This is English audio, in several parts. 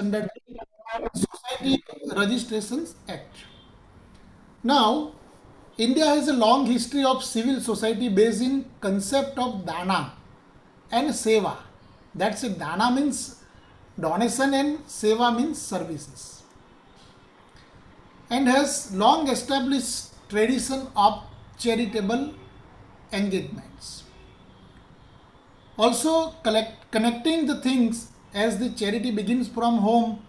under the Society Registrations Act. Now, India has a long history of civil society based in concept of dana and seva. That's it. Dana means donation and seva means services, and has long established tradition of charitable engagements. Also, connecting the things as the charity begins from home,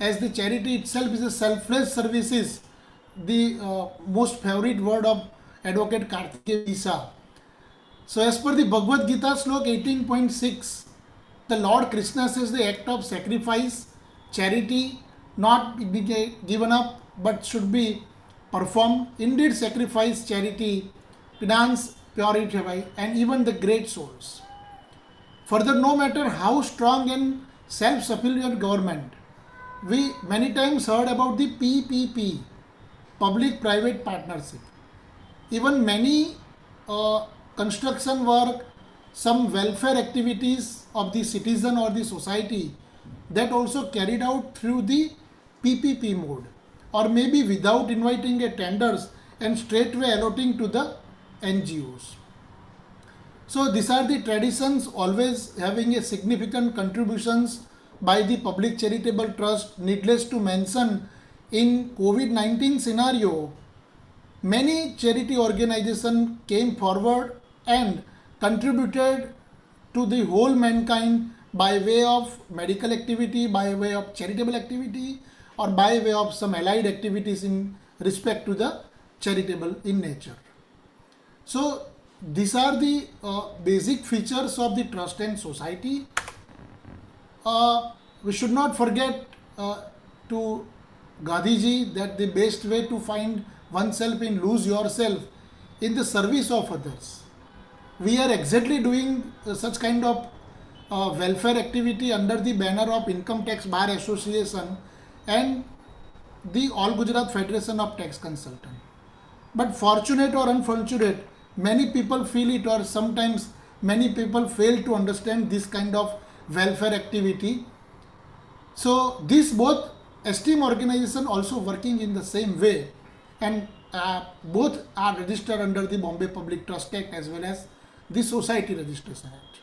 as the charity itself is a selfless services, the most favorite word of Advocate Karthikeya Isa. So, as per the Bhagavad Gita slok 18.6, the Lord Krishna says the act of sacrifice, charity, not be given up but should be performed. Indeed, sacrifice, charity, penance, purify, and even the great souls. Further, no matter how strong and self-sufficient government, we many times heard about the PPP, public-private partnership. Even many construction work, some welfare activities of the citizen or the society that also carried out through the PPP mode, or maybe without inviting a tenders and straightway allotting to the NGOs. So these are the traditions always having a significant contributions by the public charitable trust. Needless to mention, in COVID-19 scenario, many charity organizations came forward and contributed to the whole mankind by way of medical activity, by way of charitable activity, or by way of some allied activities in respect to the charitable in nature. So these are the basic features of the trust and society. We should not forget to Gandhiji that the best way to find oneself in lose yourself in the service of others. We are exactly doing such kind of welfare activity under the banner of Income Tax Bar Association and the All Gujarat Federation of Tax Consultants. But fortunate or unfortunate, many people feel it, or sometimes many people fail to understand this kind of welfare activity. So these both esteemed organization also working in the same way, and both are registered under the Bombay Public Trust Act as well as the Society Registration Act.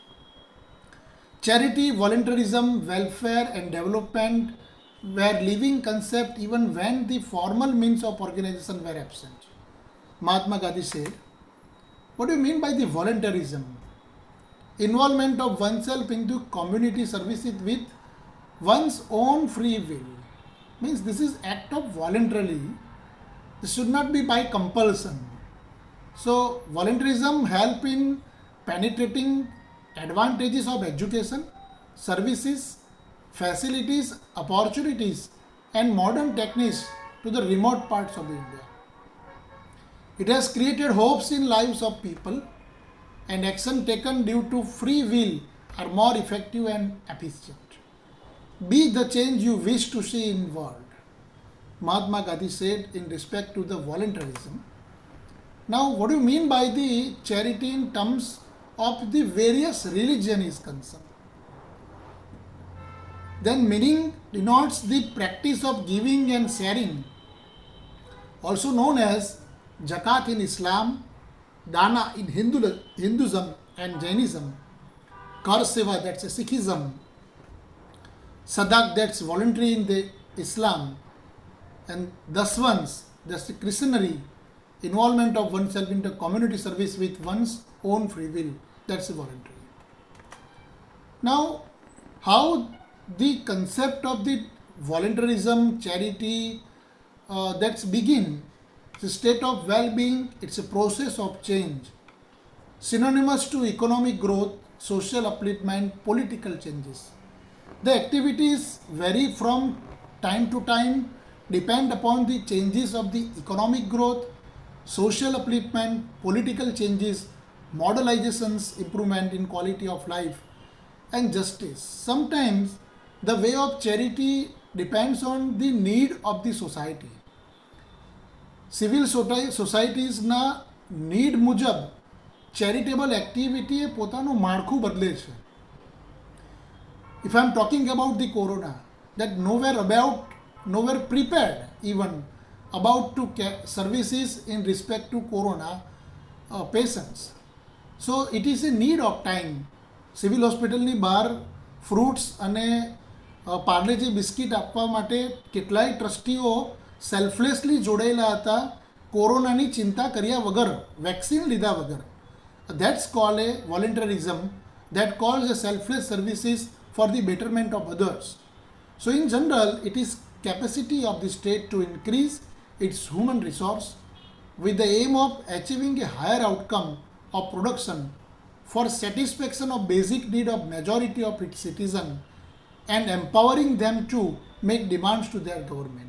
Charity, voluntarism, welfare and development were living concept even when the formal means of organization were absent. Mahatma Gandhi said, what do you mean by the voluntarism? Involvement of oneself into community services with one's own free will. Means this is act of voluntarily. This should not be by compulsion. So voluntarism help in penetrating advantages of education, services, facilities, opportunities and modern techniques to the remote parts of India. It has created hopes in lives of people, and action taken due to free will are more effective and efficient. Be the change you wish to see in world. Mahatma Gandhi said in respect to the voluntarism. Now, what do you mean by the charity in terms of the various religion is concerned? Then meaning denotes the practice of giving and sharing, also known as Zakat in Islam, Dana in Hinduism and Jainism, Kar Seva, that's a Sikhism, Sadak, that's voluntary in the Islam, and Daswans, that's the Christianity, involvement of oneself into community service with one's own free will, that's a voluntary. Now, how the concept of the voluntarism, charity, that's begin. It's a state of well-being, it's a process of change, synonymous to economic growth, social upliftment, political changes. The activities vary from time to time, depend upon the changes of the economic growth, social upliftment, political changes, modelizations, improvement in quality of life, and justice. Sometimes the way of charity depends on the need of the society. Civil સોસાયટીઝના need મુજબ charitable એક્ટિવિટીએ પોતાનું માળખું બદલે છે. If I am talking about the corona, that nowhere prepared even about to services in respect to corona patients. So it is a need of time. Civil હોસ્પિટલની બહાર fruits અને પાર્લેજી બિસ્કિટ આપવા માટે કેટલાય ટ્રસ્ટીઓ સેલ્ફલેસલી જોડાયેલા હતા કોરોનાની ચિંતા કર્યા વગર, વેક્સિન લીધા વગર. That's called a voluntarism, that calls a selfless services for the betterment of others. So in general, it is capacity of the state to increase its human resource with the aim of achieving a higher outcome of production for satisfaction of basic need of majority of its citizens and empowering them to make demands to their government.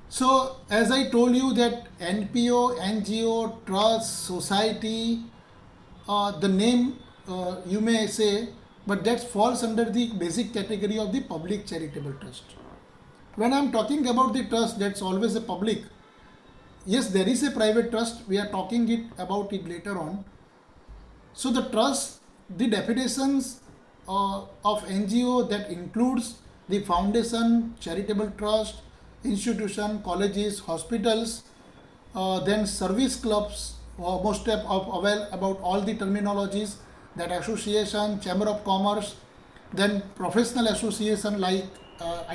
So as I told you that NPO, NGO, trust, society, the name you may say, but that falls under the basic category of the public charitable trust. When I am talking about the trust, that's always a public. Yes, there is a private trust, we are talking about it later on. So the trust, the definitions of NGO, that includes the foundation, charitable trust, institution, colleges, hospitals, then service clubs, most of aware about all the terminologies, that association, chamber of commerce, then professional association like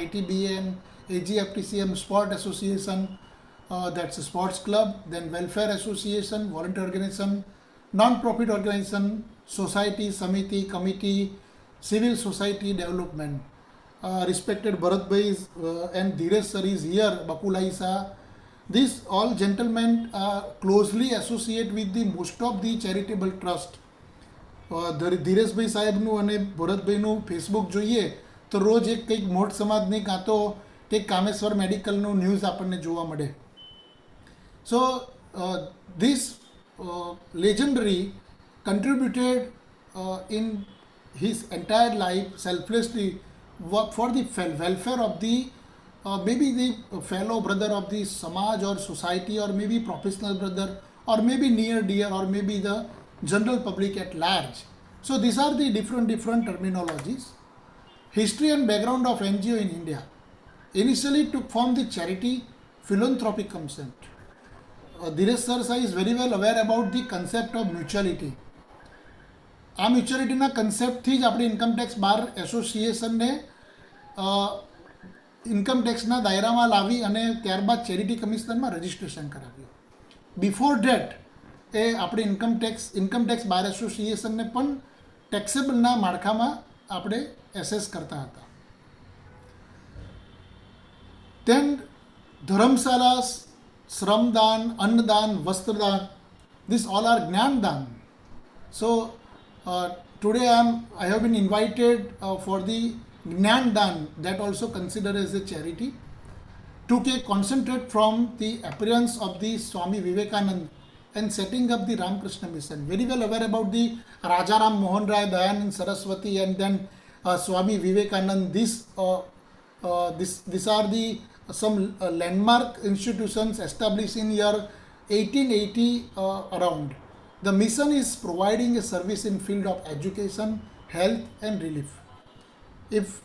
ITBN, AGFTCM, sport association, that's a sports club, then welfare association, volunteer organization, non-profit organization, society, samiti, committee, civil society development. Respected Bharat Bhai and Dheeraj sir is here, Bakulai Sah. These all gentlemen closely associate with the most of the charitable trust. ધીરેશભાઈ સાહેબનું અને ભરતભાઈનું Facebook જોઈએ તો રોજ એક કંઈક મોટ સમાજની કાં તો કંઈક કામેશ્વર મેડિકલનું ન્યૂઝ આપણને જોવા મળે. So this legendary contributed in his entire life selflessly work for the welfare of the maybe the fellow brother of the samaj or society, or maybe professional brother, or maybe near dear, or maybe the general public at large. So these are the different terminologies. History and background of NGO in India. Initially took form the charity philanthropic concept. Dheeraj sir is very well aware about the concept of mutuality. આ મ્યુચ્યુઅલિટીના કન્સેપ્ટથી જ આપણે income tax બાર એસોસિએશનને income ટેક્સના દાયરામાં લાવી અને ત્યારબાદ charity કમિશનરમાં registration કરાવ્યું. Before date એ આપણે income tax બાર એસોસિએશનને પણ ટેક્સેબલના માળખામાં આપણે એસેસ કરતા હતા. દેન ધર્મશાલા, શ્રમદાન, અન્નદાન, વસ્ત્રદાન, these all are જ્ઞાનદાન. So today I have been invited for the Gnan Dan, that also considered as a charity, to concentrate from the appearance of the Swami Vivekanand and setting up the Ramakrishna Mission. Very well aware about the Rajaram Mohan Rai, Dayanand Saraswati, and then Swami Vivekanand. These are the some landmark institutions established in year 1880 around. The mission is providing a service in field of education, health and relief. If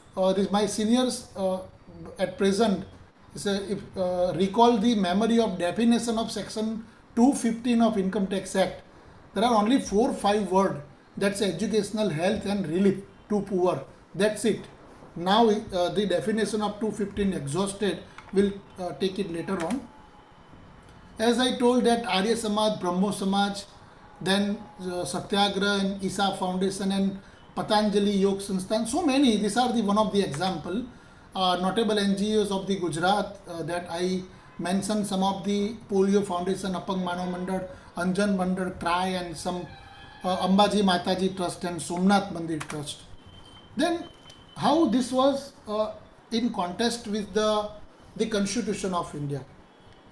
my seniors at present recall the memory of definition of section 215 of Income Tax Act, there are only 4-5 words. That's educational, health and relief to poor. That's it. Now the definition of 215 exhausted. We'll take it later on. As I told that Arya Samaj, Brahmo Samaj, then Satyagraha and Isa Foundation and Patanjali Yog Sansthan, so many. These are the one of the example. Notable NGOs of the Gujarat that I mentioned, some of the Polio Foundation, Apang Manav Mandal, Anjan Mandal, CRY, and some Ambaji Mataji Trust and Somnath Mandir Trust. Then how this was in contest with the Constitution of India.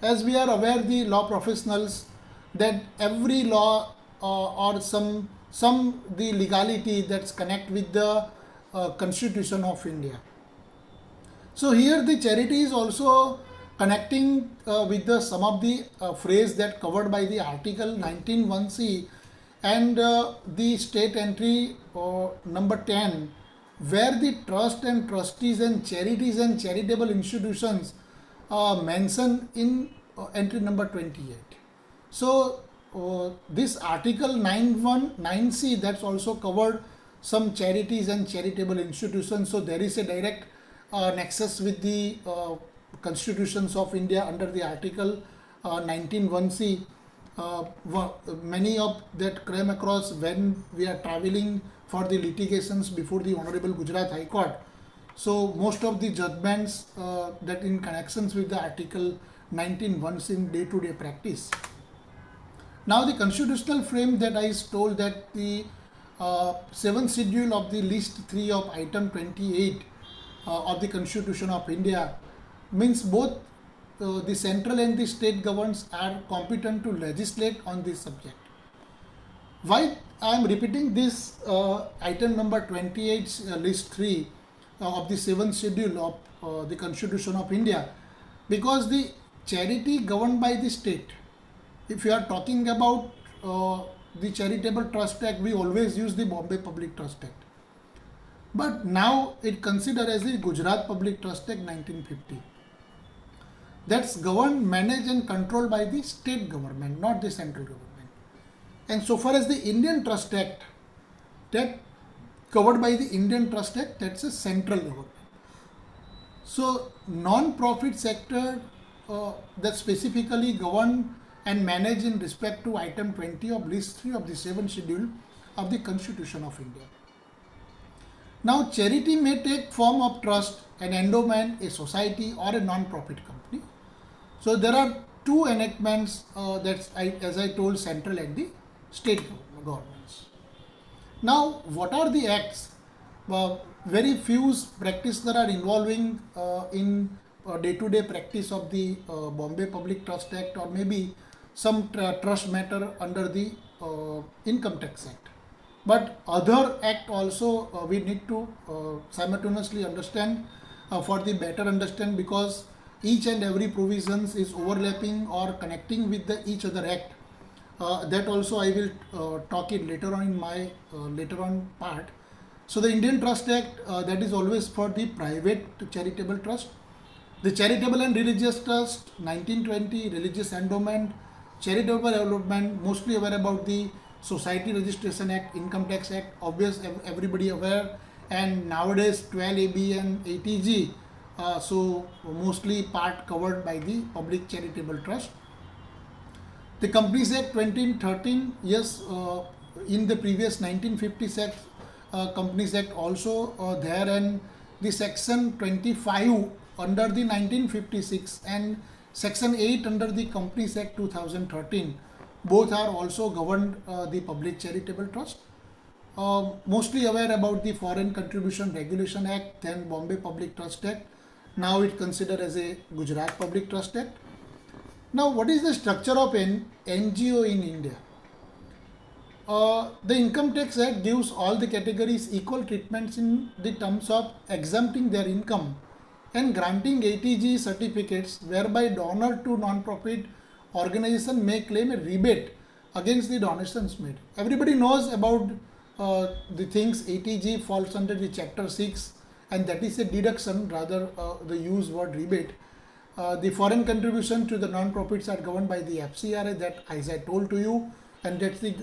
As we are aware, the law professionals, that every law or some the legality that's connect with the Constitution of India. So here the charity is also connecting with some of the phrase that covered by the article 19(1)(c) and the state entry number 10, where the trust and trustees and charities and charitable institutions mentioned in entry number 28. So this article 919C, that's also covered some charities and charitable institutions. So there is a direct nexus with the constitutions of India under the article 191C. Many of that came across when we are traveling for the litigations before the Honorable Gujarat High Court. So most of the judgments that in connections with the article 191C in day-to-day practice. Now the constitutional frame that I told that the 7th schedule of the list 3 of item 28 of the Constitution of India means both the central and the state governments are competent to legislate on this subject. Why I am repeating this item number 28 list 3 of the 7th schedule of the Constitution of India, because the charity governed by the state, if you are talking about the Charitable Trust Act, we always use the Bombay Public Trust Act. But now it considered as the Gujarat Public Trust Act 1950. That's governed, managed and controlled by the state government, not the central government. And so far as the Indian Trust Act, that covered by the Indian Trust Act, that's a central government. So non-profit sector that specifically governed and managed in respect to item 20 of list 3 of the 7th schedule of the Constitution of India. Now charity may take form of trust, an endowment, a society or a non-profit company. So there are two enactments as I told, central and the state governments. Now what are the acts? Very few practices that are involving in day-to-day practice of the Bombay Public Trust Act, or maybe some trust matter under the Income Tax Act. But other act also we need to simultaneously understand for the better understand, because each and every provisions is overlapping or connecting with the each other act. That also I will talk it later on in my later on part. So the Indian Trust Act, that is always for the private charitable trust. The Charitable and Religious Trust 1920, Religious Endowment, Charitable Development, mostly aware about the Society Registration Act, Income Tax Act, obvious everybody aware, and nowadays 12AB and 80G, so mostly part covered by the Public Charitable Trust. The Companies Act 2013, yes, in the previous 1956 Companies Act also there, and the section 25 under the 1956 and section 8 under the Companies Act 2013, both are also governed the Public Charitable Trust. Mostly aware about the Foreign Contribution Regulation Act, then Bombay Public Trust Act. Now it considered as a Gujarat Public Trust Act. Now what is the structure of an NGO in India? The Income Tax Act gives all the categories equal treatments in the terms of exempting their income and granting 80G certificates, whereby donor to non-profit organization may claim a rebate against the donations made. Everybody knows about the things. 80G falls under the chapter 6, and that is a deduction, rather the use word rebate. The foreign contribution to the non-profits are governed by the FCRA, that as I told to you, and that's the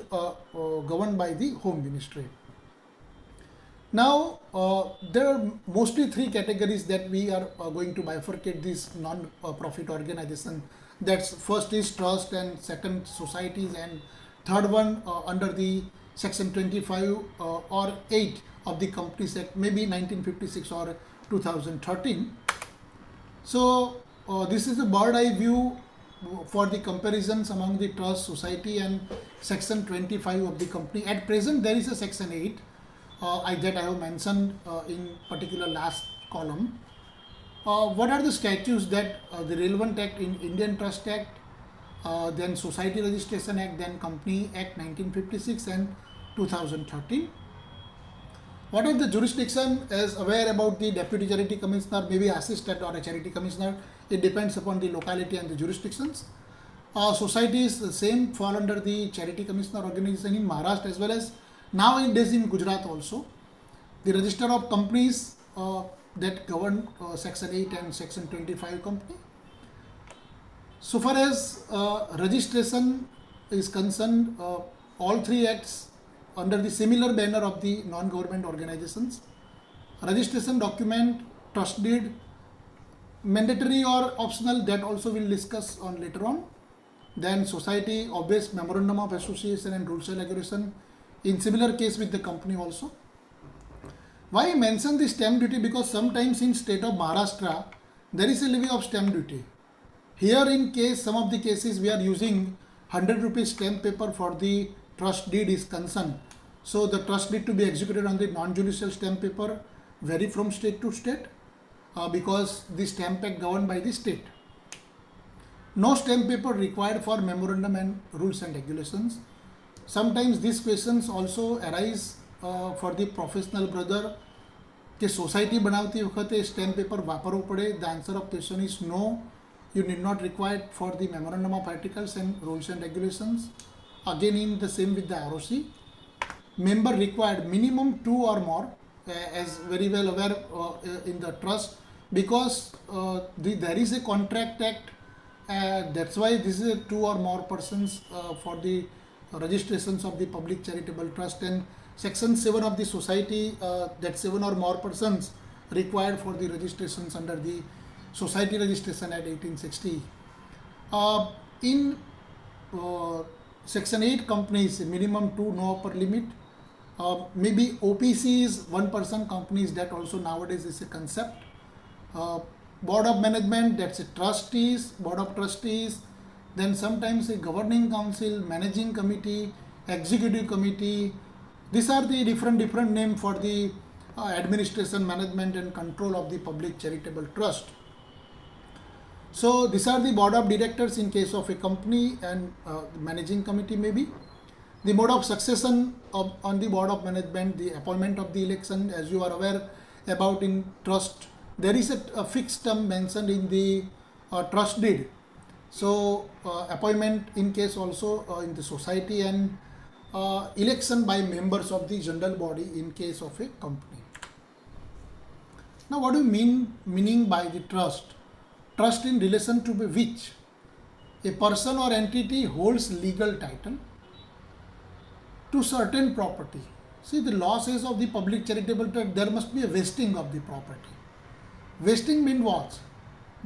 governed by the Home Ministry. Now there are mostly three categories that we are going to bifurcate this non-profit organization. That's first is trust, and second societies, and third one under the section 25 or 8 of the Companies Act, maybe 1956 or 2013. So this is a bird eye view for the comparisons among the trust, society and section 25 of the company. At present there is a section 8 that I have mentioned in particular last column. What are the statutes that the relevant act in Indian Trust Act, then Society Registration Act, then Company Act 1956 and 2013. What are the jurisdiction? As aware about the Deputy Charity Commissioner, maybe assistant or a Charity Commissioner, it depends upon the locality and the jurisdictions. Societies, the same, fall under the Charity Commissioner organization in Maharashtra as well as nowadays in Gujarat also. The register of companies that govern section 8 and section 25 company. So far as registration is concerned, all three acts under the similar banner of the non-government organizations. Registration document, trust deed, mandatory or optional, that also we'll discuss on later on. Then society, obvious memorandum of association and rules and regulation, in similar case with the company also. Why I mention the stamp duty? Because sometimes in state of Maharashtra, there is a levy of stamp duty. Here in case, some of the cases we are using 100 rupees stamp paper for the trust deed is concerned. So the trust deed to be executed on the non-judicial stamp paper vary from state to state because the stamp act governed by the state. No stamp paper required for memorandum and rules and regulations. Sometimes these questions also arise for the professional brother કે society બનાવતી વખતે stamp paper વાપરવું પડે. The answer of question is no. You need not require for the memorandum of articles and rules and regulations. Again, in the same with the ROC. Member required minimum 2 or more, as very well aware in the trust, because there is a contract act. That's why this is a 2 or more persons for the registrations of the public charitable trust, and section 7 of the society, that 7 or more persons required for the registrations under the Society Registration Act 1860. In section 8 companies, minimum 2, no upper limit. Maybe OPC is 1-person companies, that also nowadays is a concept. Board of management, that's a trustees, board of trustees, then sometimes a governing council, managing committee, executive committee. These are the different name for the administration, management and control of the public charitable trust. So these are the board of directors in case of a company, and managing committee maybe. The mode of succession on the board of management, the appointment of the election, as you are aware about in trust, there is a fixed term mentioned in the trust deed. So appointment in case also in the society, and election by members of the general body in case of a company. Now what do you meaning by the trust? Trust in relation to which a person or entity holds legal title to certain property. See, the law says of the public charitable trust, there must be a vesting of the property. Vesting means what?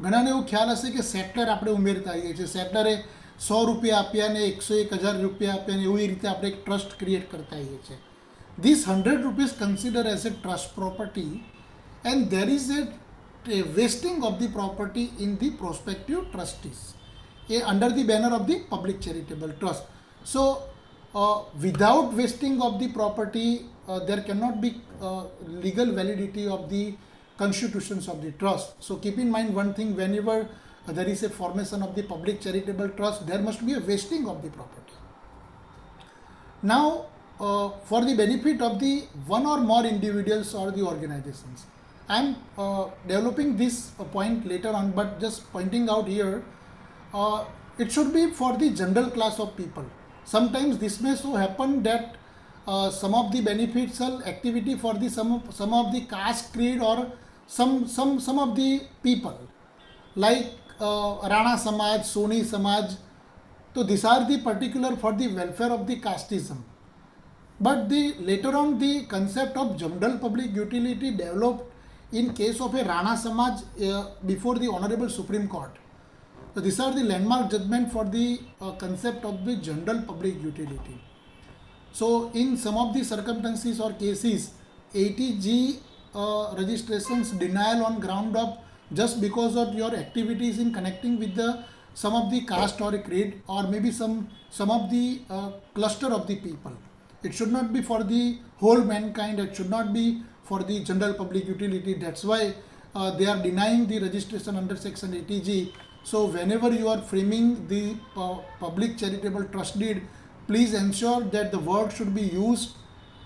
ઘણાને એવું ખ્યાલ હશે કે સેટલર આપણે ઉમેરતા આવીએ છીએ. સેટલરે 100 રૂપિયા આપ્યા ને 101,000 રૂપિયા આપ્યા ને એવી રીતે આપણે એક ટ્રસ્ટ ક્રિએટ કરતા આવીએ છીએ. This 100 rupees considered as a trust property, and there is a vesting of the property in the prospective trustees under the banner of the public charitable trust. So without vesting of the property, there cannot be legal validity of the constitutions of the trust. So keep in mind one thing, whenever there is a formation of the public charitable trust, there must be a vesting of the property. Now for the benefit of the one or more individuals or the organizations, I am developing this point later on, but just pointing out here, it should be for the general class of people. Sometimes this may so happen that some of the beneficial activity for the some of the caste, creed, or some of the people, like Rana Samaj, Soni Samaj. So these are the particular for the welfare of the casteism. But later on the concept of general public utility developed in case of a Rana Samaj before the Honorable Supreme Court. So these are the landmark judgment for the concept of the general public utility. So in some of the circumstances or cases, 80G registrations denial on ground of just because of your activities in connecting with the some of the caste or creed, or maybe some of the cluster of the people. It should not be for the whole mankind. It should not be for the general public utility. That's why they are denying the registration under section 80G. So whenever you are framing the public charitable trust deed, please ensure that the word should be used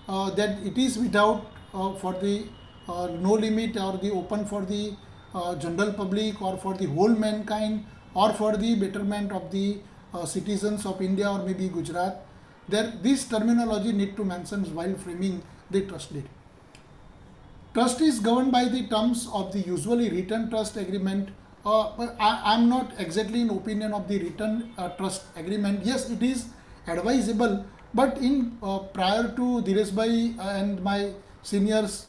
that it is without for the no limit or the open for the general public or for the whole mankind or for the betterment of the citizens of India or maybe Gujarat. This terminology need to mention while framing the trust deed. Trust is governed by the terms of the usually written trust agreement. But I'm not exactly in opinion of the written trust agreement. Yes, it is advisable, but in prior to Dhiresh Bhai and my seniors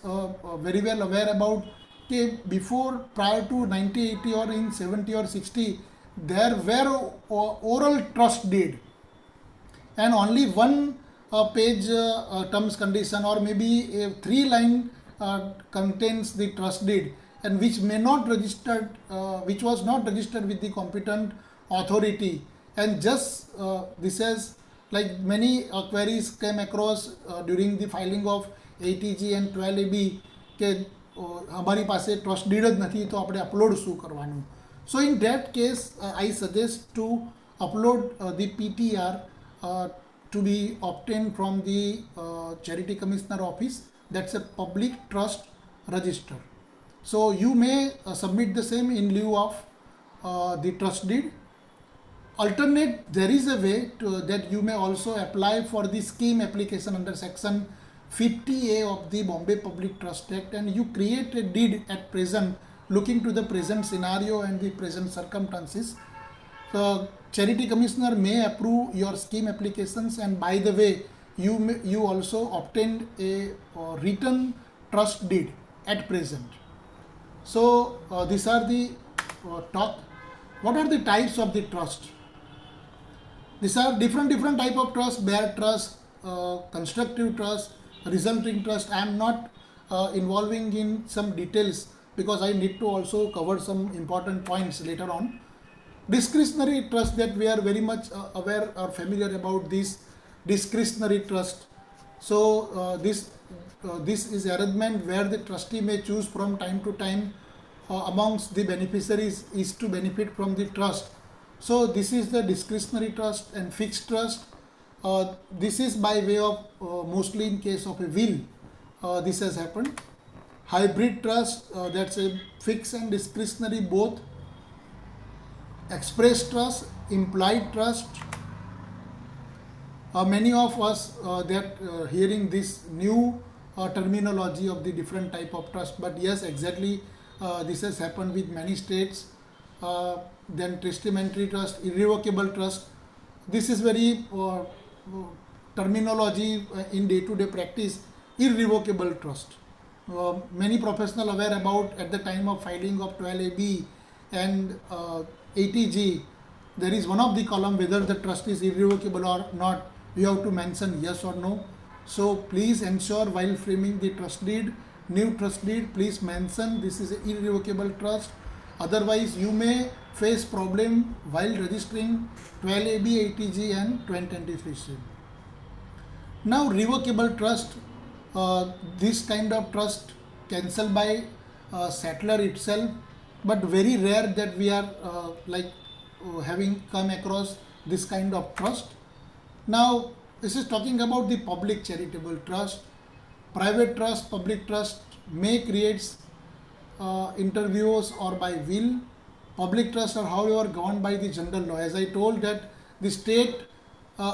very well aware about, okay, before prior to 1980 or in 70 or 60, there were oral trust deed, and only one page terms condition, or maybe a 3 line contains the trust deed, and which may not registered, which was not registered with the competent authority. And just this has, like many queries came across during the filing of ATG and 12AB કે અમારી પાસે trust did જ નથી તો આપણે upload શું કરવાનું. સો in that case I suggest two upload the PTR to be obtained from the Charity Commissioner Office. That's a public trust register. So you may submit the same in lieu of the trust deed. Alternate, there is a way that you may also apply for the scheme application under section 50A of the Bombay Public Trust Act, and you create a deed at present looking to the present scenario and the present circumstances. The Charity Commissioner may approve your scheme applications, and by the way, you also obtained a written trust deed at present. So these are the talk. What are the types of the trust? These are different type of trust: bare trust, constructive trust, resulting trust. I am not involving in some details because I need to also cover some important points later on. Discretionary trust, that we are very much aware or familiar about this discretionary trust. So this is arrangement where the trustee may choose from time to time amongst the beneficiaries is to benefit from the trust. So this is the discretionary trust. And fixed trust, this is by way of mostly in case of a will this has happened. Hybrid trust, that's a fixed and discretionary both. Express trust, implied trust. Many of us that hearing this new terminology of the different type of trust, but yes, exactly this has happened with many states. Then testamentary trust, irrevocable trust. This is very terminology in day-to-day practice. Irrevocable trust. Many professionals aware about at the time of filing of 12AB and ATG, there is one of the column whether the trust is irrevocable or not. You have to mention yes or no. So please ensure while framing the trust deed, new trust deed, please mention this is an irrevocable trust. Otherwise, you may face problem while registering 12AB, ATG and 2023. Now, revocable trust, this kind of trust cancelled by settler itself, but very rare that we are having come across this kind of trust. Now, this is talking about the public charitable trust. Private trust, public trust may create interviews or by will. Public trust are however governed by the general law. As I told that the state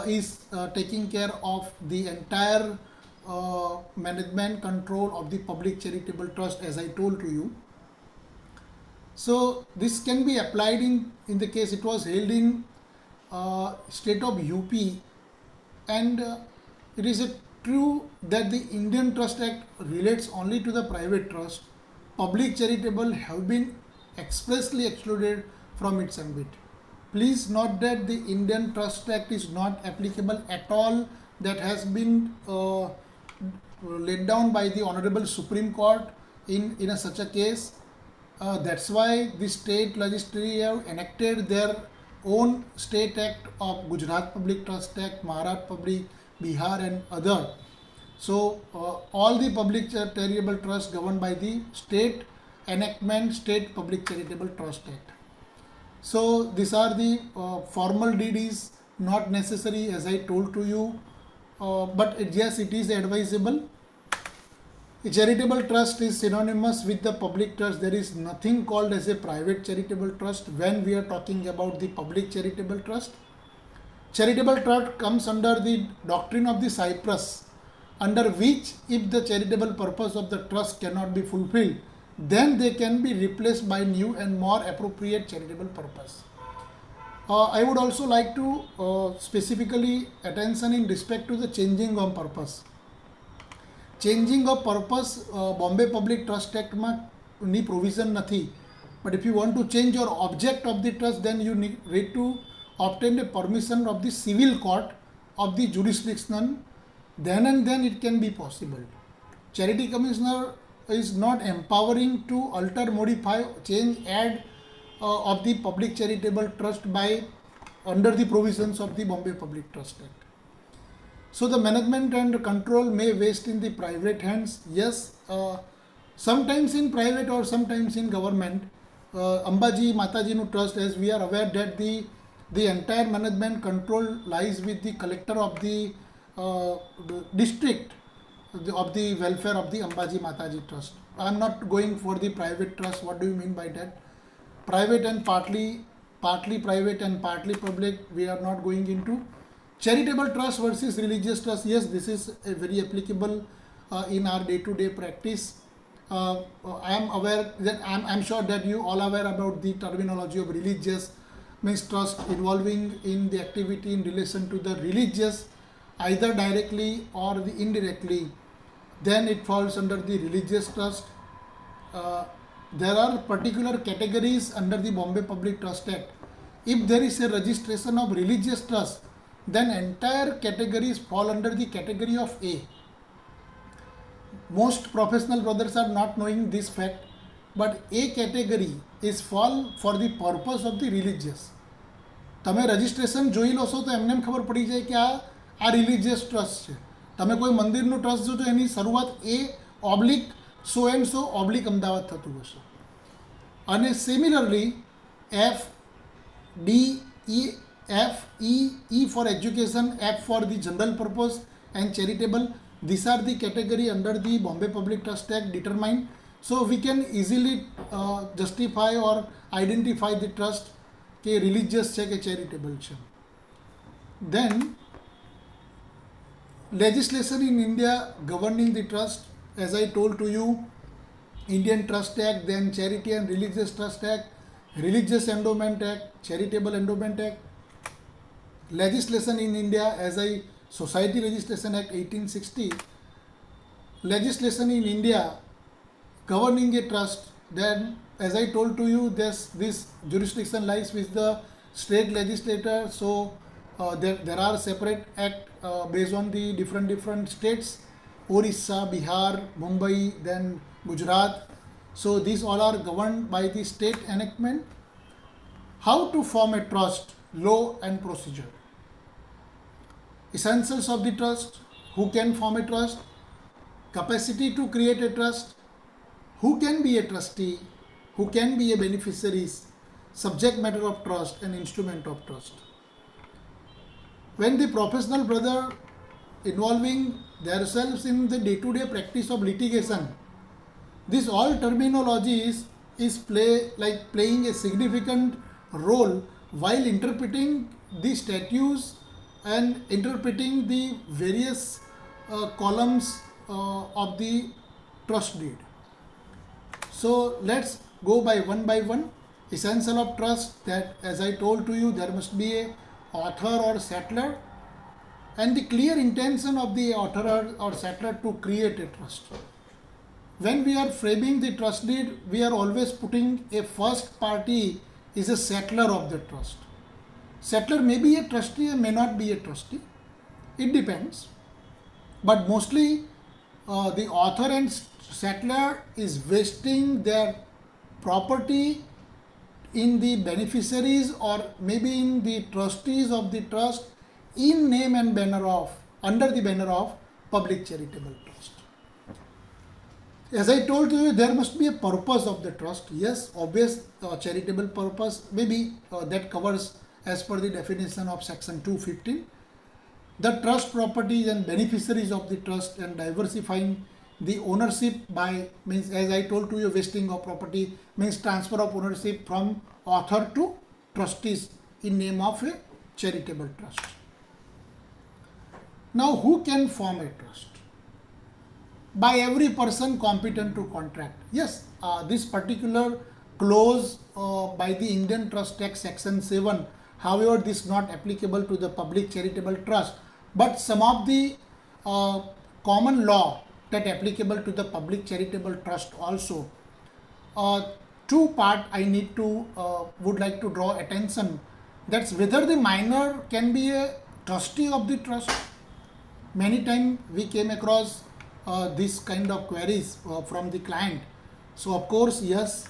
is taking care of the entire management control of the public charitable trust, as I told to you. So this can be applied in the case it was held in state of UP, and it is true that the Indian Trust Act relates only to the private trust. Public charitable have been expressly excluded from its ambit. Please note that the Indian Trust Act is not applicable at all. That has been laid down by the Honorable Supreme Court in such a case. That's why the state legislature have enacted their own state act of Gujarat Public Trust Act, Maharashtra Public, Bihar and other. So all the public charitable trust governed by the state enactment, State Public Charitable Trust Act. So these are the formal deed is not necessary, as I told to you, but yes, it is advisable. A charitable trust is synonymous with the public trust. There is nothing called as a private charitable trust when we are talking about the public charitable trust. Charitable trust comes under the doctrine of the Cyprus. under which if the charitable purpose of the trust cannot be fulfilled, then they can be replaced by new and more appropriate charitable purpose. I would also like to specifically attention in respect to the changing of purpose. Changing of purpose, Bombay Public Trust Act માં ની provision નથી. But if you want to change your object of the trust, then you need to obtain a permission of the civil court of the jurisdiction. Then and then it can be possible. Charity Commissioner is not empowering to alter, modify, change, add of the public charitable trust by under the provisions of the Bombay Public Trust Act. So the management and control may waste in the private hands. Yes, sometimes in private or sometimes in government. Ambaji Mataji nu trust, as we are aware that the entire management control lies with the collector of the district of the welfare of the Ambaji Mataji trust. I am not going for the private trust. What do you mean by that? Private and partly private and partly public, we are not going into. Charitable trust versus religious trust, yes, this is a very applicable in our day-to-day practice. I am aware that I'm sure that you all aware about the terminology of religious means trust involving in the activity in relation to the religious, either directly or the indirectly. Then it falls under the religious trust. There are particular categories under the Bombay Public Trust Act. If there is a registration of religious trust, then entire categories fall under the category of A. Most professional brothers are not knowing this fact, but A category is fall for the purpose of the religious. તમે registration જોઈ લો છો તો એમને ખબર પડી જાય કે આ રિલિજિયસ ટ્રસ્ટ છે. તમે કોઈ મંદિરનું ટ્રસ્ટ જો તો એની શરૂઆત A oblique so and so oblique Ahmedabad થતું હશે. અને similarly F, D, E, F, E for education, F for the general purpose and charitable. These are the category under the Bombay Public Trust Act determined. So we can easily justify or identify the trust કે religious છે કે charitable છે. Then legislation in India governing the trust, as I told to you, Indian Trust Act, then Charity and Religious Trust Act, Religious Endowment Act, Charitable Endowment Act. Legislation in India as a Society Registration Act 1860. Legislation in India governing a trust, then as I told to you, this jurisdiction lies with the state legislator. So there are separate act based on the different states, Orissa, Bihar, Mumbai, then Gujarat. So these all are governed by the state enactment. How to form a trust, law and procedure. Essentials of the trust, who can form a trust, capacity to create a trust, who can be a trustee, who can be a beneficiaries, subject matter of trust and instrument of trust. When the professional brother involving themselves in the day-to-day practice of litigation, this all terminologies is playing a significant role while interpreting the statutes and interpreting the various columns of the trust deed. So let's go by one. Essential of trust, that as I told to you, there must be a author or settler and the clear intention of the author or settler to create a trust. When we are framing the trust deed, we are always putting a first party is a settler of the trust. Settler may be a trustee and may not be a trustee. It depends. But mostly the author and settler is vesting their property in the beneficiaries or maybe in the trustees of the trust in name and banner of, under the banner of public charitable trust. As I told you, there must be a purpose of the trust. Yes, obvious charitable purpose, maybe that covers as per the definition of section 215. The trust properties and beneficiaries of the trust and diversifying the ownership by means, as I told to you, vesting of property means transfer of ownership from author to trustees in name of a charitable trust. Now, who can form a trust? by every person competent to contract. Yes, this particular clause by the Indian Trust Act Section 7, however, this is not applicable to the public charitable trust, but some of the common law that applicable to the public charitable trust also. Two part I need to would like to draw attention. That's whether the minor can be a trustee of the trust. Many times we came across this kind of queries from the client. So of course, yes,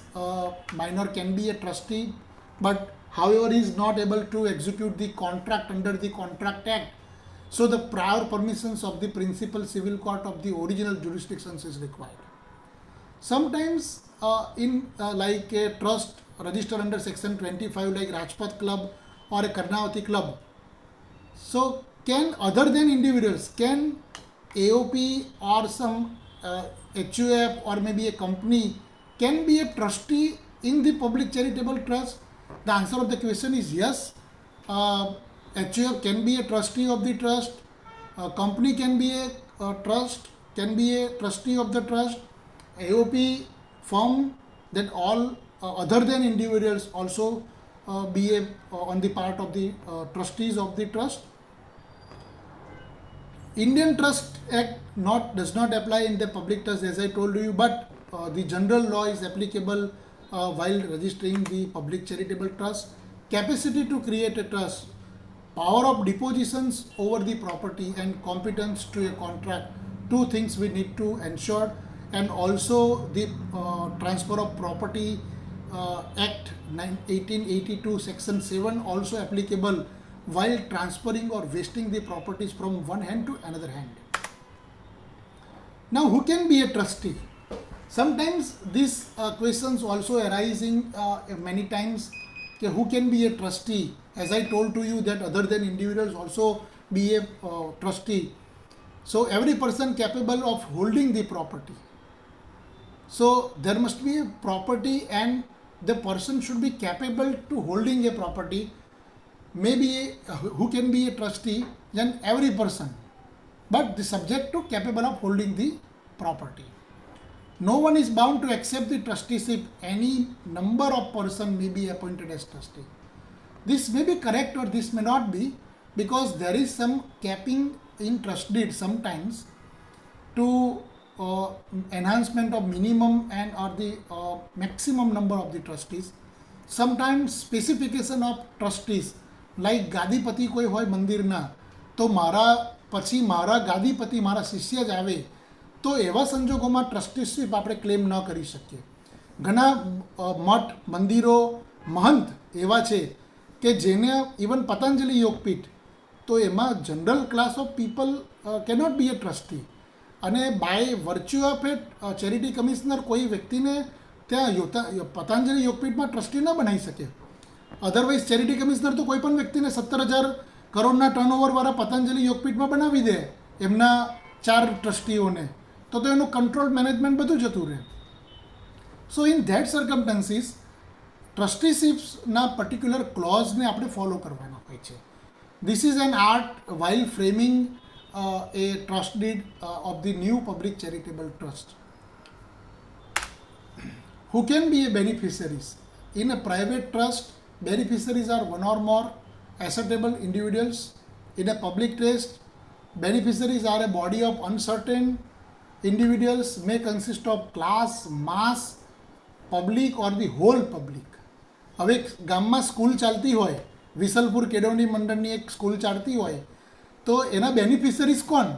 minor can be a trustee, but however he is not able to execute the contract under the Contract Act. So the prior permissions of the principal civil court of the original jurisdictions is required. Sometimes in like a trust registered under section 25 like Rajpath Club or a Karnavati Club, so can other than individuals, can AOP or some HUF or maybe a company can be a trustee in the public charitable trust? The answer of the question is yes. HUF can be a trustee of the trust. A company can be a trust, can be a trustee of the trust. AOP firm, that all other than individuals also be on the part of the trustees of the trust. Indian Trust Act does not apply in the public trust, as I told you, but the general law is applicable while registering the public charitable trust. Capacity to create a trust, power of depositions over the property, and competence to a contract. Two things we need to ensure, and also the Transfer of Property Act 1882 Section 7 also applicable while transferring or vesting the properties from one hand to another hand. Now, who can be a trustee? Sometimes these questions also arising many times. Okay, who can be a trustee? As I told to you that other than individuals also be a trustee. So every person capable of holding the property. So there must be a property and the person should be capable to holding a property. Maybe who can be a trustee? Then every person, but the subject to capable of holding the property. No one is bound to accept the trusteeship. Any number of person may be appointed as trustee. This may be correct or this may not be, because there is some capping in trust deed sometimes to enhancement of minimum and or the maximum number of the trustees. Sometimes specification of trustees, like ગાદીપતિ કોઈ હોય મંદિરના, તો મારા પછી મારા ગાદીપતિ મારા શિષ્ય જ આવે, તો એવા સંજોગોમાં ટ્રસ્ટીશીપ આપણે ક્લેમ ન કરી શકીએ. ઘણા મઠ મંદિરો મહંત એવા છે કે જેને ઇવન પતંજલિ યોગપીઠ, તો એમાં general class of people cannot be a trustee, અને by virtue of a charity commissioner કોઈ વ્યક્તિને ત્યાં પતંજલિ યોગપીઠમાં ટ્રસ્ટી ન બનાવી શકે. અધરવાઇઝ ચેરિટી કમિશનર તો કોઈ પણ વ્યક્તિને 17,000 કરોડના ટર્નઓવરવાળા પતંજલિ યોગપીઠમાં બનાવી દે એમના 4 ટ્રસ્ટીઓને, તો એનું કંટ્રોલ મેનેજમેન્ટ બધું જતું રહે. સો ઇન ધેટ સર્કમસ્ટન્સીસ ટ્રસ્ટીશીપ્સના પર્ટિક્યુલર ક્લોઝને આપણે ફોલો કરવાના હોય છે. This is an art while framing a trust deed of the new public charitable trust. Who can be a beneficiaries? In a private trust, beneficiaries are one or more assertable individuals. In a public trust, beneficiaries are a body of uncertain individuals, may consist of class, mass, public or the whole public. હવે ગામમાં school ચાલતી હોય, વિસલપુર કેળવણી મંડળની એક school ચાલતી હોય, તો એના બેનિફિશરીઝ કોણ?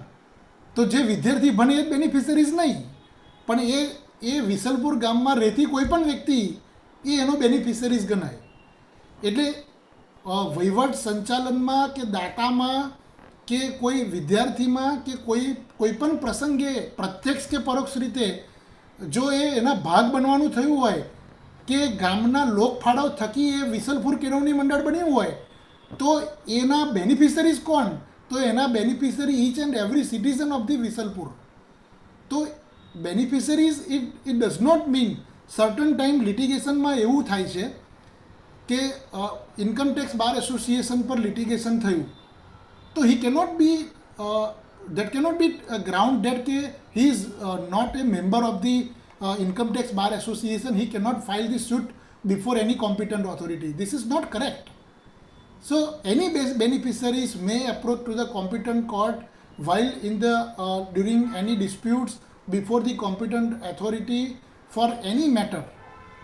તો જે વિદ્યાર્થી ભણે એ બેનિફિશરીઝ નહીં, પણ એ વિસલપુર ગામમાં રહેતી કોઈ પણ વ્યક્તિ એ એનો બેનિફિશરીઝ ગણાય. એટલે વહીવટ સંચાલનમાં કે દાતામાં કે કોઈ વિદ્યાર્થીમાં કે કોઈ પણ પ્રસંગે પ્રત્યક્ષ કે પરોક્ષ રીતે જો એના ભાગ બનવાનું થયું હોય કે ગામના લોકફાળો થકી એ વિસલપુર કેળવણી મંડળ બન્યું હોય, તો એના બેનિફિશરીઝ કોણ? તો એના beneficiary each and every citizen of the Visalpur. તો beneficiaries it does not mean certain time લિટિગેશનમાં એવું થાય છે કે ઇન્કમ ટેક્સ બાર એસોસિએશન પર લિટિગેશન થયું, તો he cannot be that cannot be a ground that he is not a member of the income tax bar association, he cannot file the suit before any competent authority. This is not correct. So any beneficiaries may approach to the competent court while in the during any disputes before the competent authority for any matter.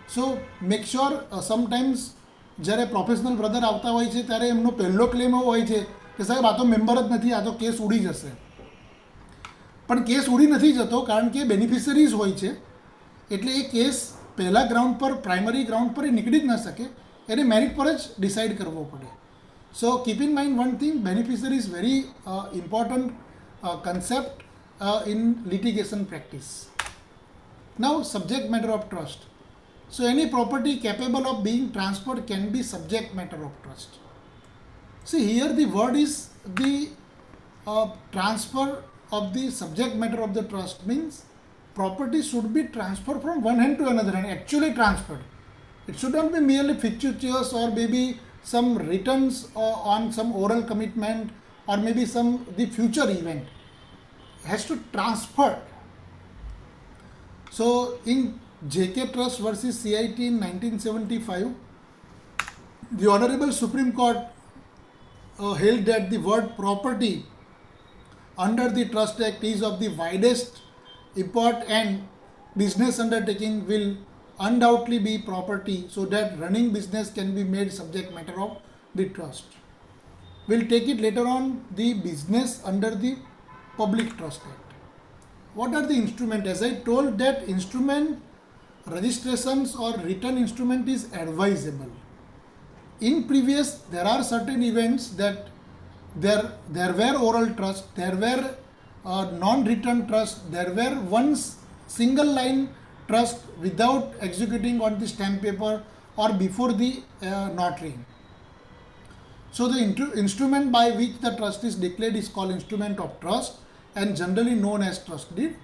So make sure sometimes જ્યારે professional brother આવતા હોય છે ત્યારે એમનો પહેલો claim એવો હોય છે કે સાહેબ આ તો મેમ્બર જ નથી, આ તો કેસ ઉડી જશે. પણ કેસ ઉડી નથી જતો કારણ કે બેનિફિશરીઝ હોય છે એટલે એ કેસ પહેલા ગ્રાઉન્ડ પર પ્રાઇમરી ગ્રાઉન્ડ પર એ નીકળી જ ન શકે, એને મેરિટ પર જ ડિસાઇડ કરવો પડે. સો keep in mind one thing, beneficiary is very important concept in litigation practice. Now, subject matter of trust. So, any property capable of being transferred can be subject matter of trust. See, here the word is the transfer of the subject matter of the trust means property should be transferred from one hand to another and actually transferred. It should not be merely fictitious or maybe some returns on some oral commitment or maybe some the future event. Has to transfer. So in JK Trust versus CIT in 1975, the Honorable Supreme Court held that the word property under the Trust Act is of the widest import and business undertaking will undoubtedly be property, so that running business can be made subject matter of the trust. We'll take it later on, the business under the Public Trust Act. What are the instruments? As I told that instrument registrations or written instrument is advisable. In previous, there are certain events that there were oral trust, there were non-written trust, there were one single line trust without executing on the stamp paper or before the notary. So the instrument by which the trust is declared is called instrument of trust and generally known as trust deed.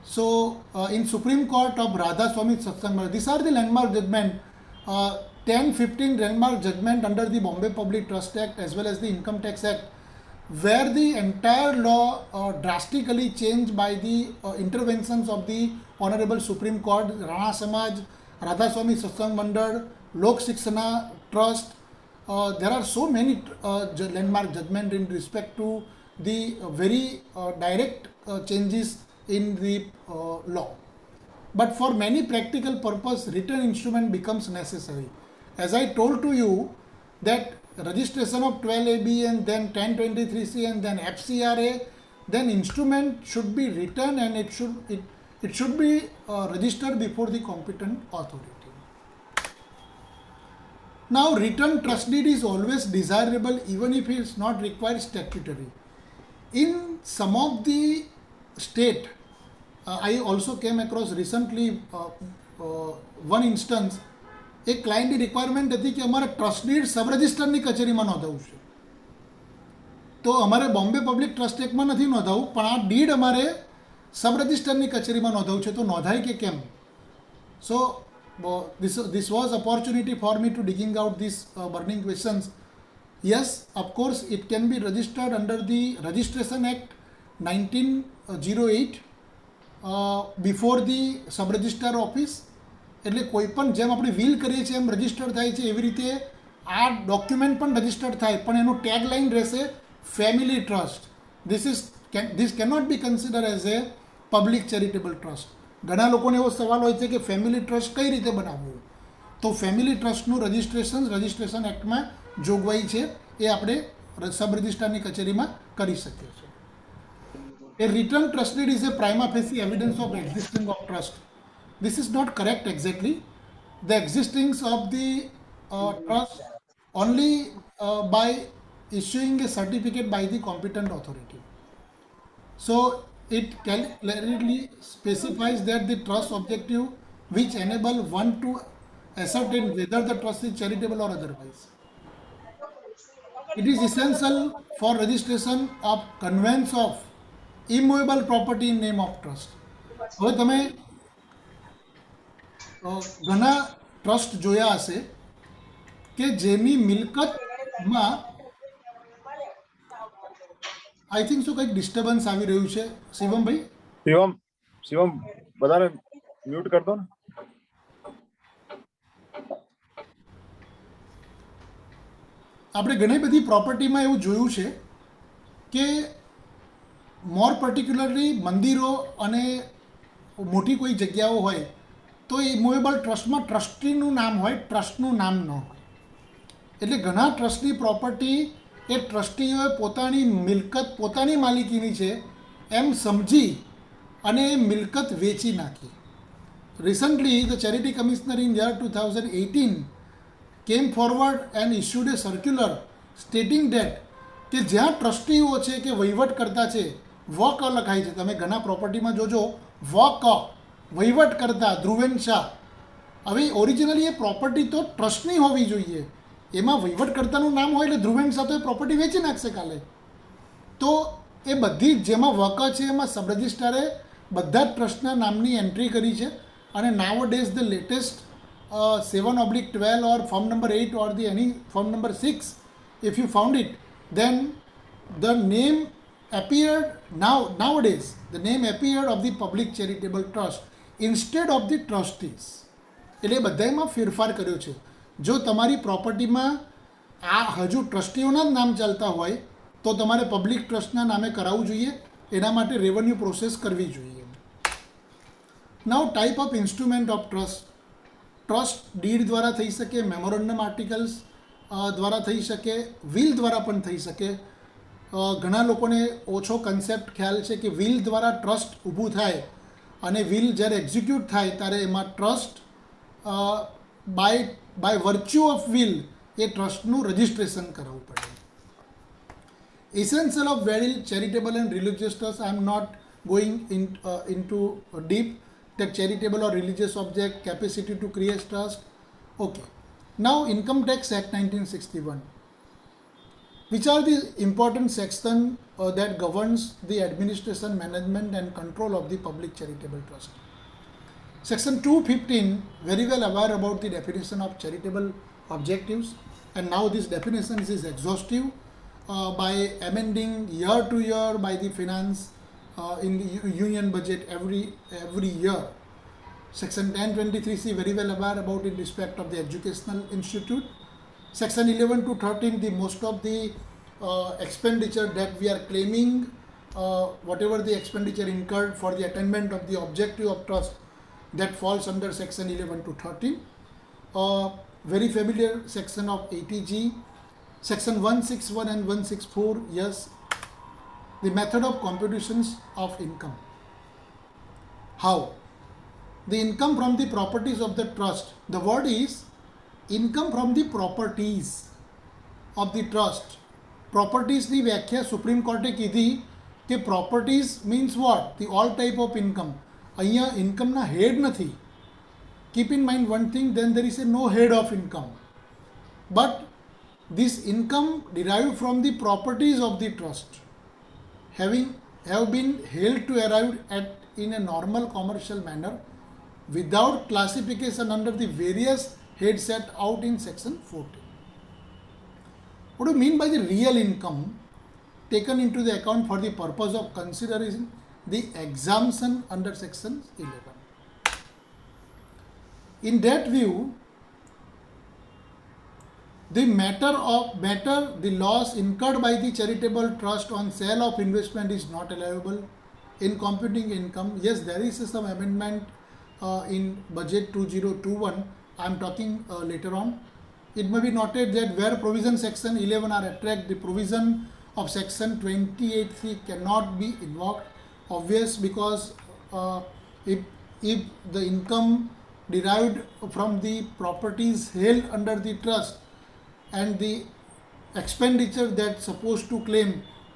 So in Supreme Court of Radha Swami Satsang, these are the landmark judgment, 10-15 landmark judgment under the Bombay Public Trust Act as well as the Income Tax Act, where the entire law drastically changed by the interventions of the Honorable Supreme Court, Rana Samaj, Radha Swami Satsang Mandal, Lok Shikshana Trust. There are so many landmark judgment in respect to the very direct changes in the law. But for many practical purpose, written instrument becomes necessary. As I told to you that registration of 12AB and then 1023C and then FCRA, then instrument should be written and it should be registered before the competent authority. Now, written trust deed is always desirable even if it is not required statutory. In some of the state, I also came across recently one instance, એક ક્લાયન્ટની requirement હતી કે અમારે trust did સબ રજિસ્ટરની કચેરીમાં નોંધાવવું છે. તો અમારે Bombay public trust એક્ટમાં નથી નોંધાવવું, પણ આ ડીડ અમારે સબ રજિસ્ટરની કચેરીમાં નોંધાવવું છે, તો નોંધાય કે કેમ? સો this was opportunity for me to digging out these burning questions. Yes, of course, it can be registered under the Registration Act 1908 before the sub-register office. એટલે કોઈ પણ જેમ આપણે વીલ કરીએ છીએ એમ રજિસ્ટર થાય છે એવી રીતે આ ડોક્યુમેન્ટ પણ રજિસ્ટર્ડ થાય, પણ એનું ટેગ લાઇન રહેશે family trust. this cannot be considered as a public charitable trust. ઘણા લોકોને એવો સવાલ હોય છે કે ફેમિલી ટ્રસ્ટ કઈ રીતે બનાવવું, તો ફેમિલી ટ્રસ્ટનું રજિસ્ટ્રેશન એક્ટમાં જોગવાઈ છે, એ આપણે સબ રજિસ્ટ્રારની કચેરીમાં કરી શકીએ છીએ. A written trust deed is a prima facie evidence of existence of trust. This is not correct exactly. The existence of the trust only by issuing a certificate by the competent authority. So it clearly specifies that the trust objective which enable one to ascertain whether the trust is charitable or otherwise. It is essential for registration of conveyance of immovable property in name of trust. હવે તમે ઘણા trust જોયા હશે કે જેની મિલકતમાં I think so કંઈક disturbance આવી રહ્યું છે શિવમભાઈ. शिवम शिवम बता रहे म्यूट कर दो ना. આપણે ઘણી બધી પ્રોપર્ટીમાં એવું જોયું છે કે મોર પર્ટિક્યુલરલી મંદિરો અને મોટી કોઈ જગ્યાઓ હોય તો એ મૂવેબલ ટ્રસ્ટમાં ટ્રસ્ટીનું નામ હોય, ટ્રસ્ટનું નામ ન હોય. એટલે ઘણા ટ્રસ્ટની પ્રોપર્ટી એ ટ્રસ્ટીઓએ પોતાની મિલકત પોતાની માલિકીની છે એમ સમજી અને એ મિલકત વેચી નાખી. Recently the charity commissioner in year 2018 came forward and issued a circular stating that કે જ્યાં ટ્રસ્ટીઓ છે કે વહીવટકર્તા છે, વક લખાય છે, તમે ઘણા પ્રોપર્ટીમાં જોજો વક વહીવટકર્તા ધ્રુવેન શાહ. હવે ઓરિજિનલી એ પ્રોપર્ટી તો ટ્રસ્ટની હોવી જોઈએ, એમાં વહીવટકર્તાનું નામ હોય એટલે ધ્રુવેન શાહ તો એ પ્રોપર્ટી વેચી નાખશે કાલે. તો એ બધી જેમાં વક છે એમાં સબ રજિસ્ટ્રારે બધા જ ટ્રસ્ટના નામની એન્ટ્રી કરી છે. અને now days the latest 7/12 or form number 8 or the any form number 6, if you found it, then the name appeared nowadays the name appeared of the public charitable trust instead of the trustees. એટલે બધામાં ફેરફાર કર્યો છે. જો તમારી પ્રોપર્ટીમાં આ હજુ ટ્રસ્ટીઓના જ નામ ચાલતા હોય તો તમારે પબ્લિક ટ્રસ્ટના નામે કરાવવું જોઈએ, એના માટે રેવન્યુ પ્રોસેસ કરવી જોઈએ. Now type of instrument of trust. Trust deed દ્વારા થઈ શકે, મેમોરન્ડમ આર્ટિકલ્સ દ્વારા થઈ શકે, વિલ દ્વારા પણ થઈ શકે. ઘણા લોકોને ઓછો કન્સેપ્ટ ખ્યાલ છે કે વિલ દ્વારા ટ્રસ્ટ ઊભું થાય અને વિલ જ્યારે એક્ઝિક્યુટ થાય ત્યારે એમાં trust by virtue of will એ ટ્રસ્ટનું રજિસ્ટ્રેશન કરાવવું પડે. Essential of very charitable and religious trust. I am not going into deep that charitable or religious object, capacity to create trust. Okay. Now Income Tax Act 1961. Which are the important sections that governs the administration, management and control of the public charitable trust? Section 215, very well aware about the definition of charitable objectives, and now this definition is exhaustive. By amending year to year by the finance in the union budget every year. Section 1023C, very well aware about in respect of the educational institute. Section 11 to 13, the most of the expenditure that we are claiming, whatever the expenditure incurred for the attainment of the objective of trust, that falls under section 11 to 13. Very familiar section of 80G. Section 161 and 164, yes, the method of computations of income. How? The income from the properties of the trust. The word is income from the properties of the trust. Properties ની વ્યાખ્યા supreme કોર્ટે કીધી કે properties means what? The all type of income. અહીંયા ઇન્કમના હેડ નથી. Keep in mind one thing, then there is a no head of income. But this income derived from the properties of the trust have been held to arrive at in a normal commercial manner without classification under the various heads set out in section 14. What do you mean by the real income taken into the account for the purpose of considering the exemption under section 11? In that view, the the loss incurred by the charitable trust on sale of investment is not allowable in computing income. Yes, there is some amendment in budget 2021. I am talking later on. It may be noted that where provision section 11 are attract, the provision of section 28(3) cannot be invoked. Obvious, because if the income derived from the properties held under the trust and the expenditure that supposed to claim,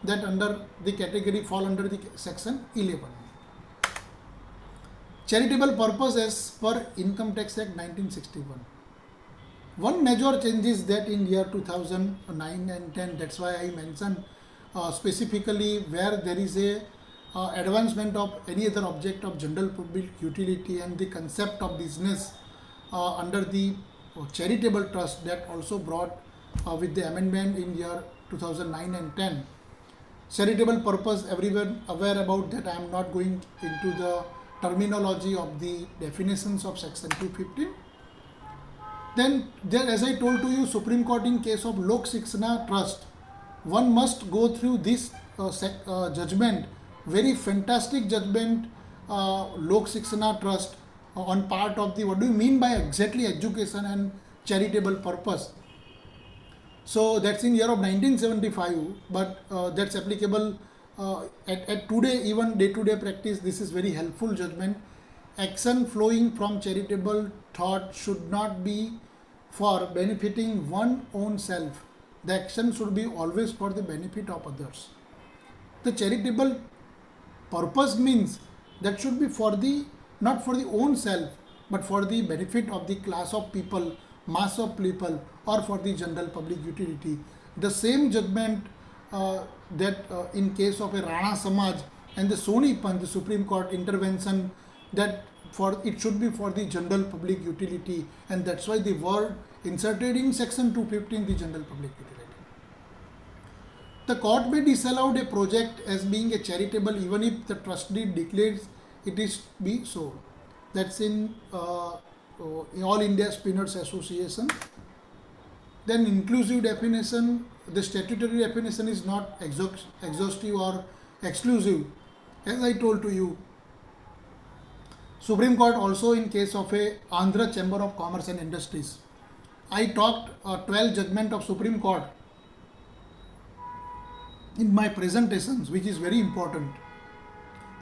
that under the category fall under the section 11. Charitable purpose as per Income Tax Act 1961. One major change is that in year 2009 and 10, that's why I mentioned specifically where there is a advancement of any other object of general public utility and the concept of business under the charitable trust, that also brought with the amendment in year 2009 and 10. Charitable purpose, everyone aware about that. I am not going into the terminology of the definitions of section 215. Then there, as I told to you, Supreme Court in case of Lok Shiksha Trust, one must go through this judgment, very fantastic judgment, Lok Shiksha Trust on part of the, what do you mean by exactly education and charitable purpose. So that's in year of 1975, but that's applicable at today, even day-to-day practice. This is very helpful judgment. Action flowing from charitable thought should not be for benefiting one own self. The action should be always for the benefit of others. The charitable purpose means that should be for the, not for the own self, but for the benefit of the class of people, mass of people, or for the general public utility. The same judgment that in case of a Rana Samaj and the Sonipan, the Supreme Court intervention, that for it should be for the general public utility, and that's why the word inserted in section 215, the general public utility. The court may disallow a project as being a charitable even if the trustee declares it is be so. That's in All India Spinners Association. Then inclusive definition, the statutory definition is not exhaustive or exclusive. As I told to you, Supreme Court also in case of a Andhra Chamber of Commerce and Industries. I talked 12 judgment of Supreme Court in my presentations, which is very important.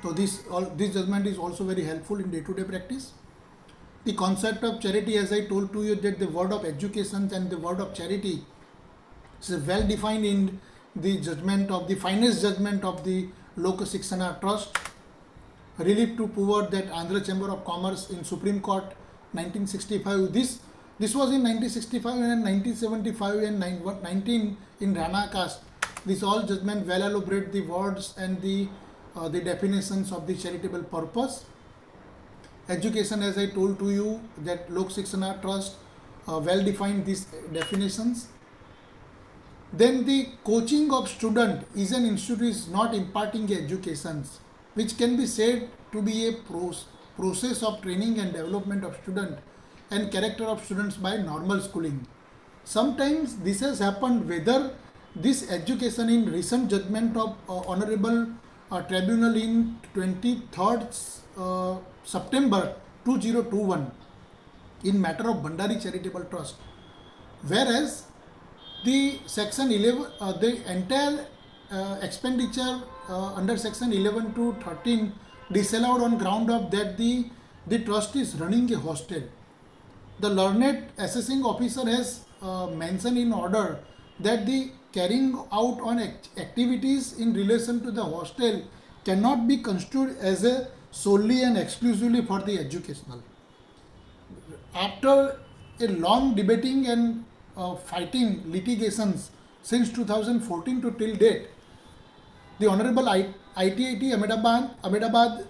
So this judgment is also very helpful in day-to-day practice. The concept of charity, as I told to you, that the word of education and the word of charity is well defined in the judgment of the finest judgment of the Lok Shiksha Trust. Relief to poor, that Andhra Chamber of Commerce in Supreme Court 1965. This was in 1965 and 1975 and 19 in Rana Caste. This all judgment well elaborate the words and the definitions of the charitable purpose. Education, as I told to you, that Lok Shiksha Trust well defined these definitions. Then the coaching of student is an institute is not imparting educations, which can be said to be a process of training and development of student and character of students by normal schooling. Sometimes this has happened whether this education in recent judgment of Honorable Tribunal in 23rd September 2021 in matter of Bhandari Charitable Trust, whereas the section 11, the entire expenditure under section 11 to 13 disallowed on ground of that the trust is running a hostel. The learned assessing officer has mentioned in order that the carrying out on activities in relation to the hostel cannot be construed as a solely and exclusively for the educational. After a long debating and fighting litigations since 2014 to till date, the Honorable ITAT Ahmedabad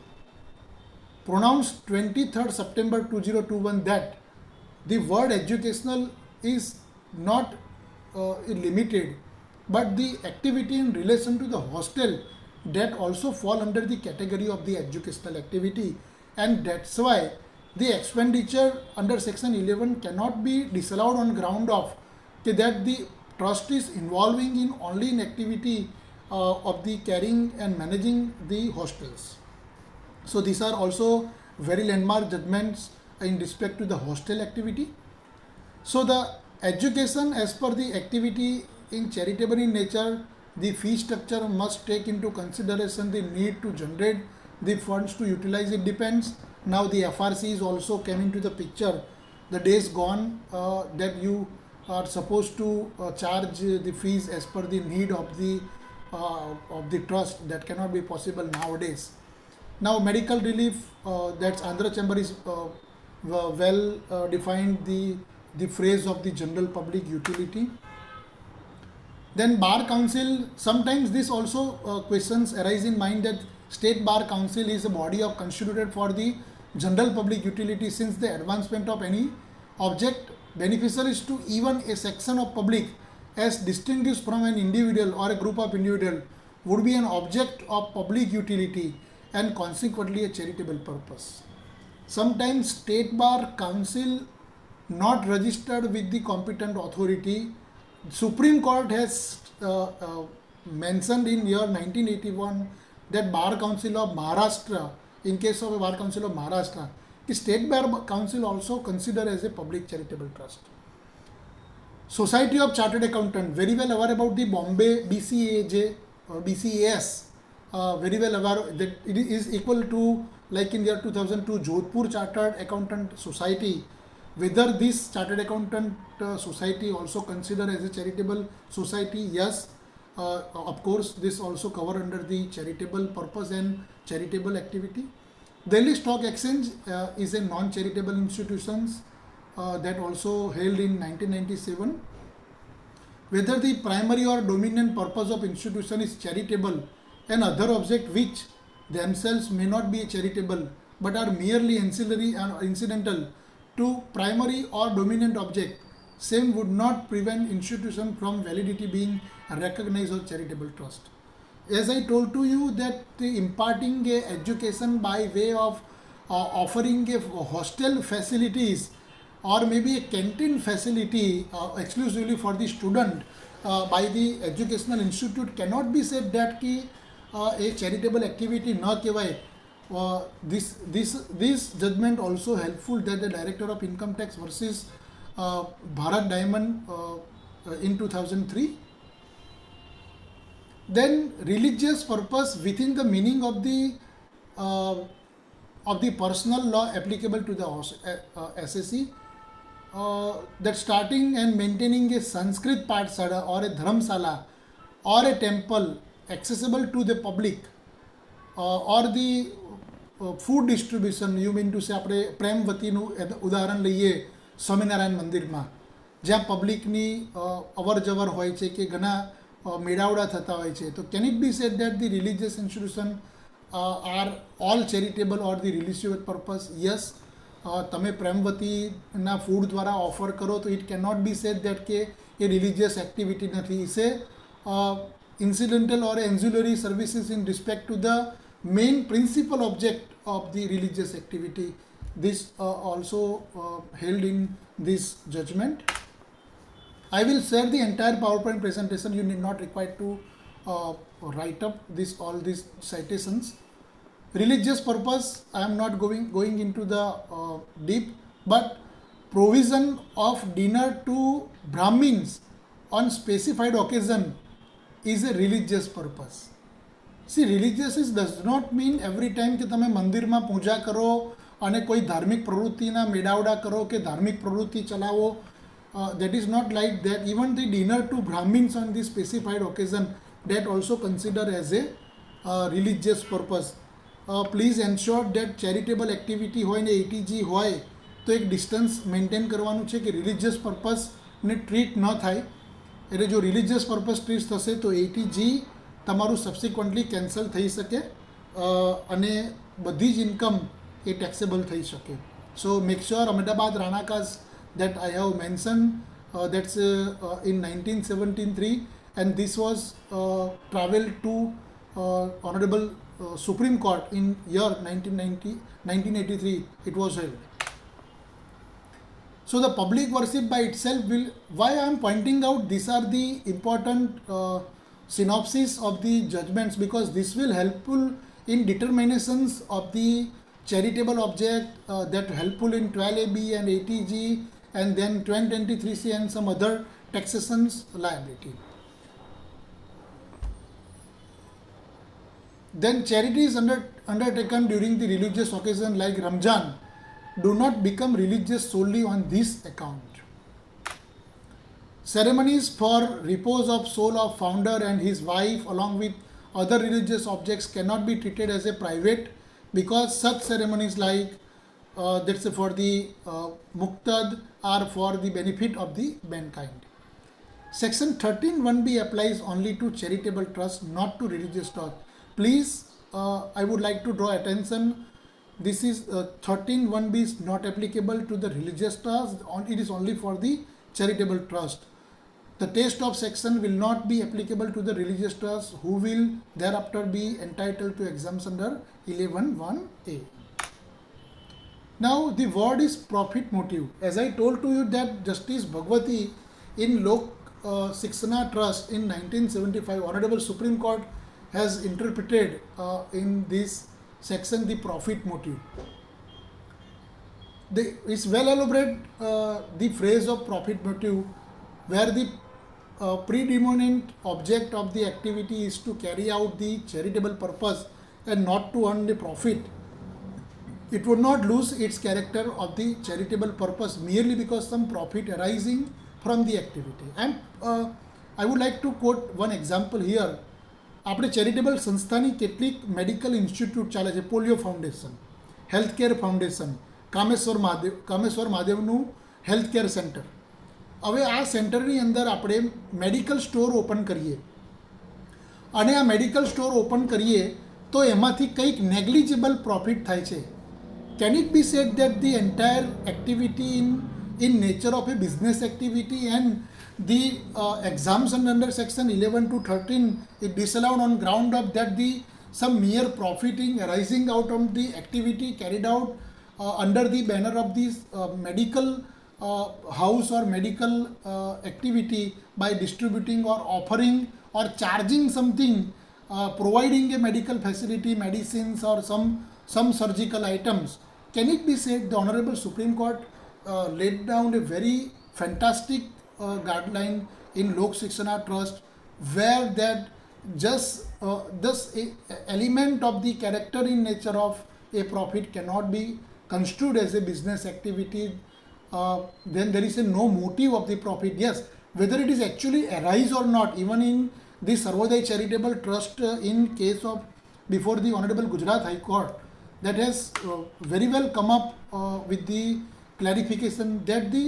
pronounced 23rd September 2021 that the word educational is not limited, but the activity in relation to the hostel that also fall under the category of the educational activity, and that's why the expenditure under section 11 cannot be disallowed on ground of that the trust is involving in only in activity of the carrying and managing the hostels. So these are also very landmark judgments in respect to the hostel activity. So the education as per the activity in charitable in nature, the fee structure must take into consideration the need to generate the funds to utilize. It depends. Now the FRCs also came into the picture. The days gone that you are supposed to charge the fees as per the need of the trust, that cannot be possible nowadays. Now medical relief, that's Andhra Chamber is well defined the phrase of the general public utility. Then Bar Council, sometimes this also questions arise in mind that State Bar Council is a body of constituted for the general public utility, since the advancement of any object beneficial is to even a section of public as distinguished from an individual or a group of individual would be an object of public utility and consequently a charitable purpose. Sometimes State Bar Council not registered with the competent authority. Supreme Court has mentioned in year 1981 that Bar Council of Maharashtra, in case of a Bar Council of Maharashtra, the State Bar Council also considered as a public charitable trust. Society of Chartered Accountant, very well aware about the Bombay BCAJ, BCAS, very well aware that it is equal to, like in year 2002, Jodhpur Chartered Accountant Society. Whether this Chartered Accountant Society also considered as a charitable society? Yes, of course, this also cover under the charitable purpose and charitable activity. Delhi Stock Exchange is a non-charitable institution that also held in 1997. Whether the primary or dominant purpose of institution is charitable and other objects which themselves may not be charitable but are merely ancillary and incidental to primary or dominant object, same would not prevent institution from validity being recognized as charitable trust. As I told to you that imparting a education by way of offering a hostel facilities or maybe a canteen facility exclusively for the student by the educational institute cannot be said that ki a charitable activity na kehvaye. This judgment also helpful that the Director of Income Tax versus Bharat Diamond in 2003. Then religious purpose within the meaning of the personal law applicable to the SSE, that starting and maintaining a Sanskrit Pathshala or a Dharamsala or a temple accessible to the public or the food distribution, you mean to say આપણે પ્રેમવતીનું ઉદાહરણ લઈએ સ્વામિનારાયણ મંદિરમાં જ્યાં પબ્લિકની અવર જવર હોય છે કે ઘણા મેળાવડા થતા હોય છે, તો can it be said that the religious institution are all charitable or the religious purpose? Yes, તમે પ્રેમવતીના ફૂડ દ્વારા ઓફર કરો તો it can not be said that કે એ રિલિજિયસ એક્ટિવિટી નથી. ઇસે incidental or ancillary services in respect to the main principal object of the religious activity. This also held in this judgment. I will share the entire PowerPoint presentation. You need not require to write up all these citations. Religious purpose, I am not going into the deep, but provision of dinner to Brahmins on specified occasion is a religious purpose. See, religious does not mean every time કે તમે મંદિરમાં પૂજા કરો અને કોઈ ધાર્મિક પ્રવૃત્તિના મેળાવડા કરો કે ધાર્મિક પ્રવૃત્તિ ચલાવો. That is not like that. Even the dinner to Brahmins on this specified occasion, that also considered as a religious purpose. Please ensure that charitable activity હોય ને ATG હોય તો એક ડિસ્ટન્સ મેન્ટેન કરવાનું છે કે રિલિજિયસ પર્પસને ટ્રીટ ન થાય. એટલે જો રિલિજિયસ પર્પસ ટ્રીટ થશે તો ATG તમારું સબસિક્વન્ટલી કેન્સલ થઈ શકે અને બધી જ ઇન્કમ એ ટેક્સેબલ થઈ શકે. સો મેક શ્યોર અહમદાબાદ રાણાકાસ that I have mentioned, that's in 1973, and this was traveled to Honorable Supreme Court in year 1983 it was held. So the public worship by itself will, why I am pointing out these are the important synopsis of the judgments, because this will helpful in determinations of the charitable object that helpful in 12AB and ATG and then 2023C and some other taxations liability. Then charities undertaken during the religious occasion like Ramzan do not become religious solely on this account. Ceremonies for repose of soul of founder and his wife along with other religious objects cannot be treated as a private, because such ceremonies like that's for the muktad are for the benefit of the mankind. Section 13(1)(b) applies only to charitable trust, not to religious trust. Please, I would like to draw attention. This is 13(1)(b) is not applicable to the religious trust. It is only for the charitable trust. the text of section will not be applicable to the religious trust who will thereafter be entitled to exemption under 11(1)(a). Now the word is profit motive. As I told to you that Justice Bhagwati in Lok Shiksha Trust in 1975, Honorable Supreme Court has interpreted in this section the profit motive. It's well elaborated the phrase of profit motive, where the predominant object of the activity is to carry out the charitable purpose and not to earn the profit. It would not lose its character of the charitable purpose merely because some profit arising from the activity. And I would like to quote one example here. આપણે charitable સંસ્થાની કેટલીક medical institute ચાલે છે, polio foundation, health care foundation, Kameshwar મહાદેવનું health care centre. હવે આ સેન્ટરની અંદર આપણે મેડિકલ સ્ટોર ઓપન કરીએ અને આ મેડિકલ સ્ટોર ઓપન કરીએ તો એમાંથી કંઈક નેગ્લિજિબલ પ્રોફિટ થાય છે. Can it be said that the entire activity in nature of a business activity and the exemption under section 11 to 13 is disallowed on ground of that the some mere profiting arising out of the activity carried out under the banner of this medical house or medical activity by distributing or offering or charging something, providing a medical facility, medicines or some surgical items. Can it be said the Honorable Supreme Court laid down a very fantastic guideline in Lok Shiksha Trust, where that just this element of the character in nature of a profit cannot be construed as a business activity, then there is no motive of the profit. Yes, whether it is actually arise or not, even in the Sarvodaya Charitable Trust in case of before the Honorable Gujarat High Court, that has very well come up with the clarification that the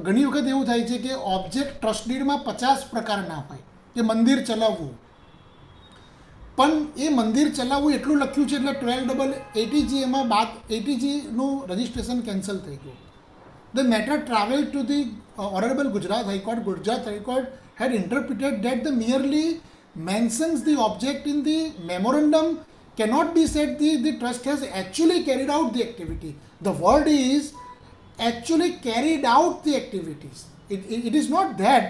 ઘણી વખત એવું થાય છે કે object trust ડીડમાં 50 પ્રકારના હોય કે મંદિર ચલાવવું, પણ એ મંદિર ચલાવવું એટલું લખ્યું છે એટલે 12ATG એમાં બાદ ATGનું રજિસ્ટ્રેશન કેન્સલ થઈ ગયું. The matter travelled to the Honorable Gujarat High Court. Gujarat High Court had interpreted that the merely mentions the object in the memorandum cannot be said the trust has actually carried out the activity. The word is actually carried out the activities. It is not that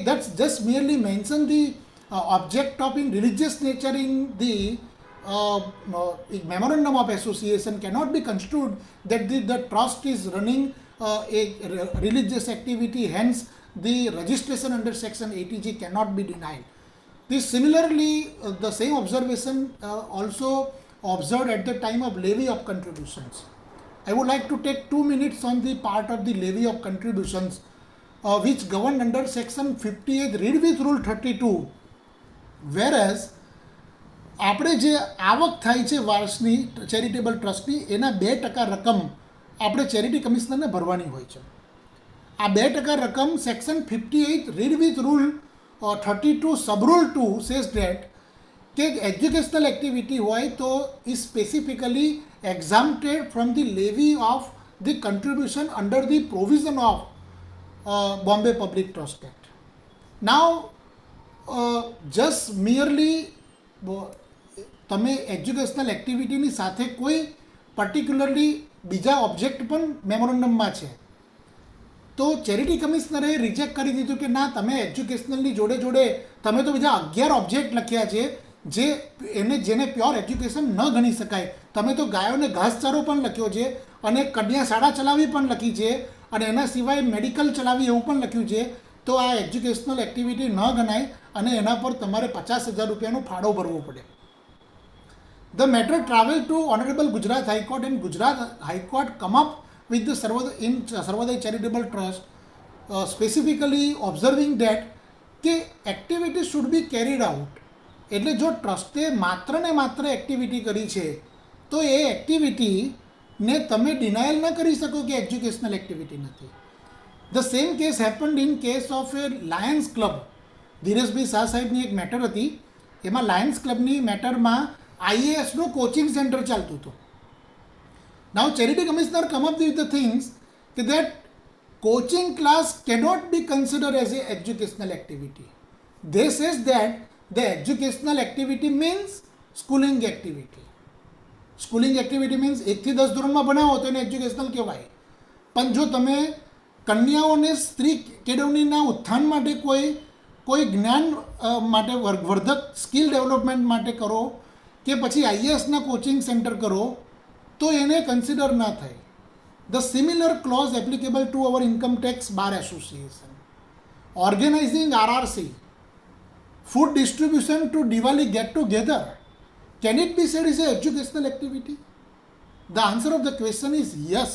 that's just merely mention the object of in religious nature in the memorandum of association cannot be construed that the trust is running a religious activity, hence the registration under section 80G cannot be denied. This similarly the same observation also observed at the time of levy of contributions. I would like to take 2 minutes on the part of the levy of contributions which governed under section 58 read with rule 32, whereas આપણે જે આવક થાય છે વાર્ષની charitable ટ્રસ્ટની એના 2% રકમ આપણે charity કમિશનરને ભરવાની હોય છે. આ 2% રકમ section 58 read with rule 32 sub rule 2 says date કે એજ્યુકેશનલ એક્ટિવિટી હોય તો is specifically exempted from the levy of the contribution under the provision of Bombay Public Trust Act. Now, just merely તમે એજ્યુકેશનલ એક્ટિવિટીની સાથે કોઈ particularly બીજા object પણ મેમોરેન્ડમમાં છે તો ચેરિટી કમિશનરે રિજેક્ટ કરી દીધું કે ના, તમે એજ્યુકેશનલની જોડે જોડે તમે તો બીજા 11 ઓબ્જેક્ટ લખ્યા છે જેને પ્યોર એજ્યુકેશન ન ગણી શકાય. તમે તો ગાયોને ઘાસચારો પણ લખ્યો છે અને કન્યા શાળા ચલાવી પણ લખી છે અને એના સિવાય મેડિકલ ચલાવી એવું પણ લખ્યું છે, તો આ એજ્યુકેશનલ એક્ટિવિટી ન ગણાય અને એના પર તમારે 50,000 રૂપિયાનો ફાળો ભરવો પડે. The matter travelled to Honorable Gujarat High Court, and Gujarat High Court come up with the Sarvodaya Charitable Trust specifically observing that activities should be carried out. એટલે જો ટ્રસ્ટે માત્ર ને માત્ર એક્ટિવિટી કરી છે તો એ એક્ટિવિટીને તમે ડિનાયલ ન કરી શકો કે એજ્યુકેશનલ એક્ટિવિટી નથી. The same case happened in case of a lions club. Dhireshbhai Shah સાહેબની એક મેટર હતી, એમાં લાયન્સ ક્લબની મેટરમાં IASનું કોચિંગ સેન્ટર ચાલતું હતું. Now charity commissioner come up with the things કે that coaching class cannot be considered as a educational activity. They says that the educational activity means schooling activity. Schooling activity means 1 થી 10 ધોરણમાં ભણાવો તો એને educational કહેવાય. પણ જો તમે કન્યાઓને સ્ત્રી કેળવણીના ઉત્થાન માટે કોઈ જ્ઞાન માટે વર્ધક સ્કિલ ડેવલપમેન્ટ માટે કરો કે પછી આઈએએસના કોચિંગ સેન્ટર કરો તો એને કન્સિડર ના થાય. The similar clause applicable to our income tax bar association, organizing RRC, food distribution to Diwali get together, can it be said is an educational activity? The answer of the question is yes.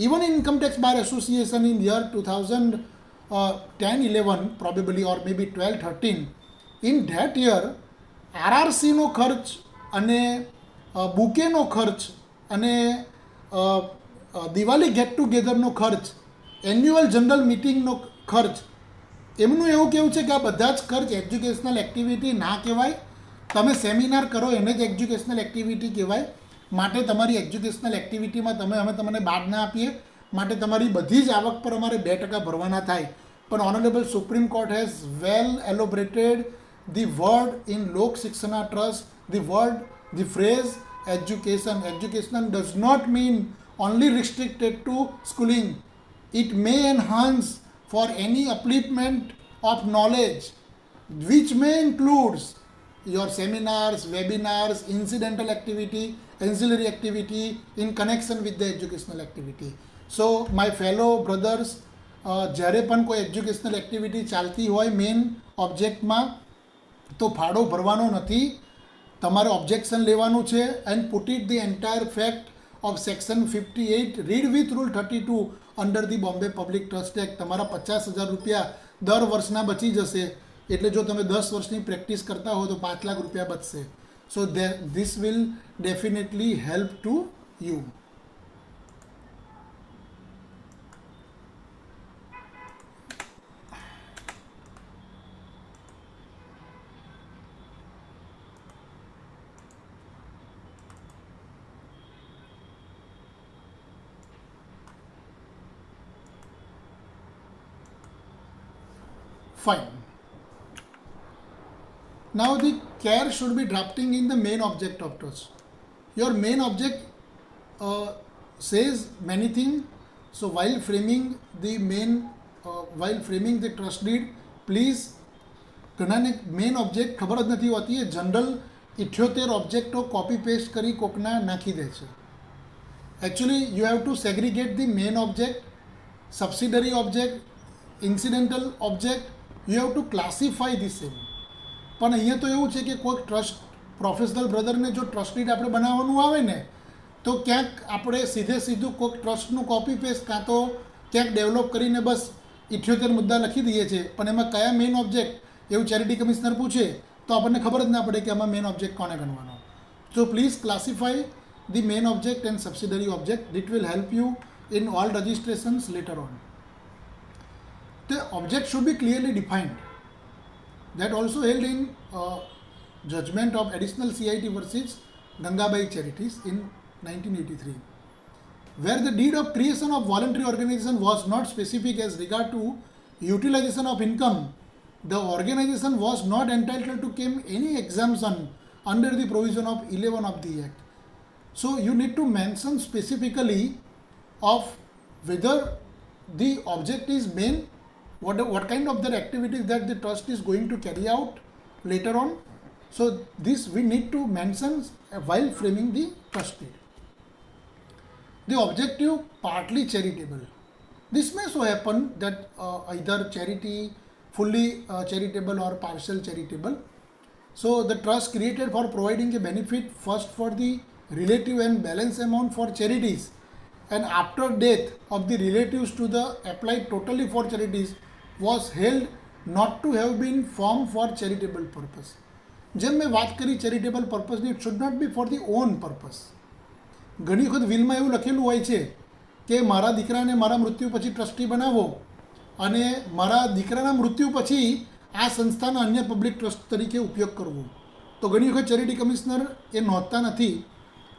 Even in Income Tax Bar Association in year 2010-11 probably or maybe 12-13, in that year RRC નો ખર્ચ અને બુકેનો ખર્ચ અને Diwali gate ટુગેધરનો ખર્ચ, annual general મિટિંગનો ખર્ચ, એમનું એવું કહેવું છે કે આ બધા જ ખર્ચ એજ્યુકેશનલ એક્ટિવિટી ના કહેવાય. તમે સેમિનાર કરો એને જ એજ્યુકેશનલ એક્ટિવિટી કહેવાય. માટે તમારી એજ્યુકેશનલ એક્ટિવિટીમાં અમે તમને બાદ ના આપીએ, માટે તમારી બધી જ આવક પર અમારે 2% ભરવાના થાય. પણ honourable supreme court has well elaborated the word in Lok Shikshana Trust, the phrase education. Education does not mean only restricted to schooling. It may enhance for any upliftment of knowledge, which may include your seminars, webinars, incidental activity, ancillary activity in connection with the educational activity. So my fellow brothers, જ્યારે પણ કોઈ educational activity ચાલતી હોય main ઓબ્જેક્ટમાં તો ફાળો ભરવાનો નથી, તમારે ઓબ્જેક્શન લેવાનું છે and put it the entire fact of section 58 read with rule 32 under the Bombay public trust act. તમારા 50,000 રૂપિયા દર વર્ષના બચી જશે. એટલે જો તમે 10 વર્ષની પ્રેક્ટિસ કરતા હો તો 5 લાખ રૂપિયા બચશે. So this will definitely help to you. Fine. Now the care should be drafting in the main object of trust. Your main object says many things. So while framing the trust deed, please ઘણાને main object ખબર જ નથી હોતી, એ general 78 ઓબ્જેક્ટો copy paste કરી કોકના નાખી દે છે. Actually you have to segregate the main object, subsidiary object, incidental object. You have to classify the same. પણ અહીંયા તો એવું છે કે કોઈ ટ્રસ્ટ પ્રોફેશનલ બ્રધરને જો ટ્રસ્ટ ડીડ આપણે બનાવવાનું આવે ને તો ક્યાંક આપણે સીધું કોઈક ટ્રસ્ટનું કોપી પેસ્ટ કાં તો ક્યાંક ડેવલપ કરીને બસ 78 મુદ્દા લખી દઈએ છીએ, પણ એમાં કયા મેઇન ઓબ્જેક્ટ એવું ચેરિટી કમિશનર પૂછે તો આપણને ખબર જ ના પડે કે આમાં મેઇન ઓબ્જેક્ટ કોને ગણવાનો. So please classify the main object and subsidiary object. It will help you in all registrations letter on. The object should be clearly defined. That also held in judgment of additional CIT versus Gangabai Charities in 1983, where the deed of creation of voluntary organization was not specific as regard to utilization of income. The organization was not entitled to claim any exemption under the provision of 11 of the Act. So you need to mention specifically of whether the object is main, what kind of the activities that the trust is going to carry out later on. So this we need to mention while framing the trust deed. The objective partly charitable. This may so happen that either charity, fully charitable or partial charitable. So the trust created for providing a benefit first for the relative and balance amount for charities, and after death of the relatives to the applied totally for charities was held not to have been formed for charitable purpose. જેમ મેં વાત કરી charitable પર્પઝની, it should not be for the own purpose. ઘણી વખત વિલમાં એવું લખેલું હોય છે કે મારા દીકરાને મારા મૃત્યુ પછી ટ્રસ્ટી બનાવો અને મારા દીકરાના મૃત્યુ પછી આ સંસ્થાના અન્ય પબ્લિક ટ્રસ્ટ તરીકે ઉપયોગ કરવો. તો ઘણી વખત ચેરિટી કમિશનર એ નોંધતા નથી,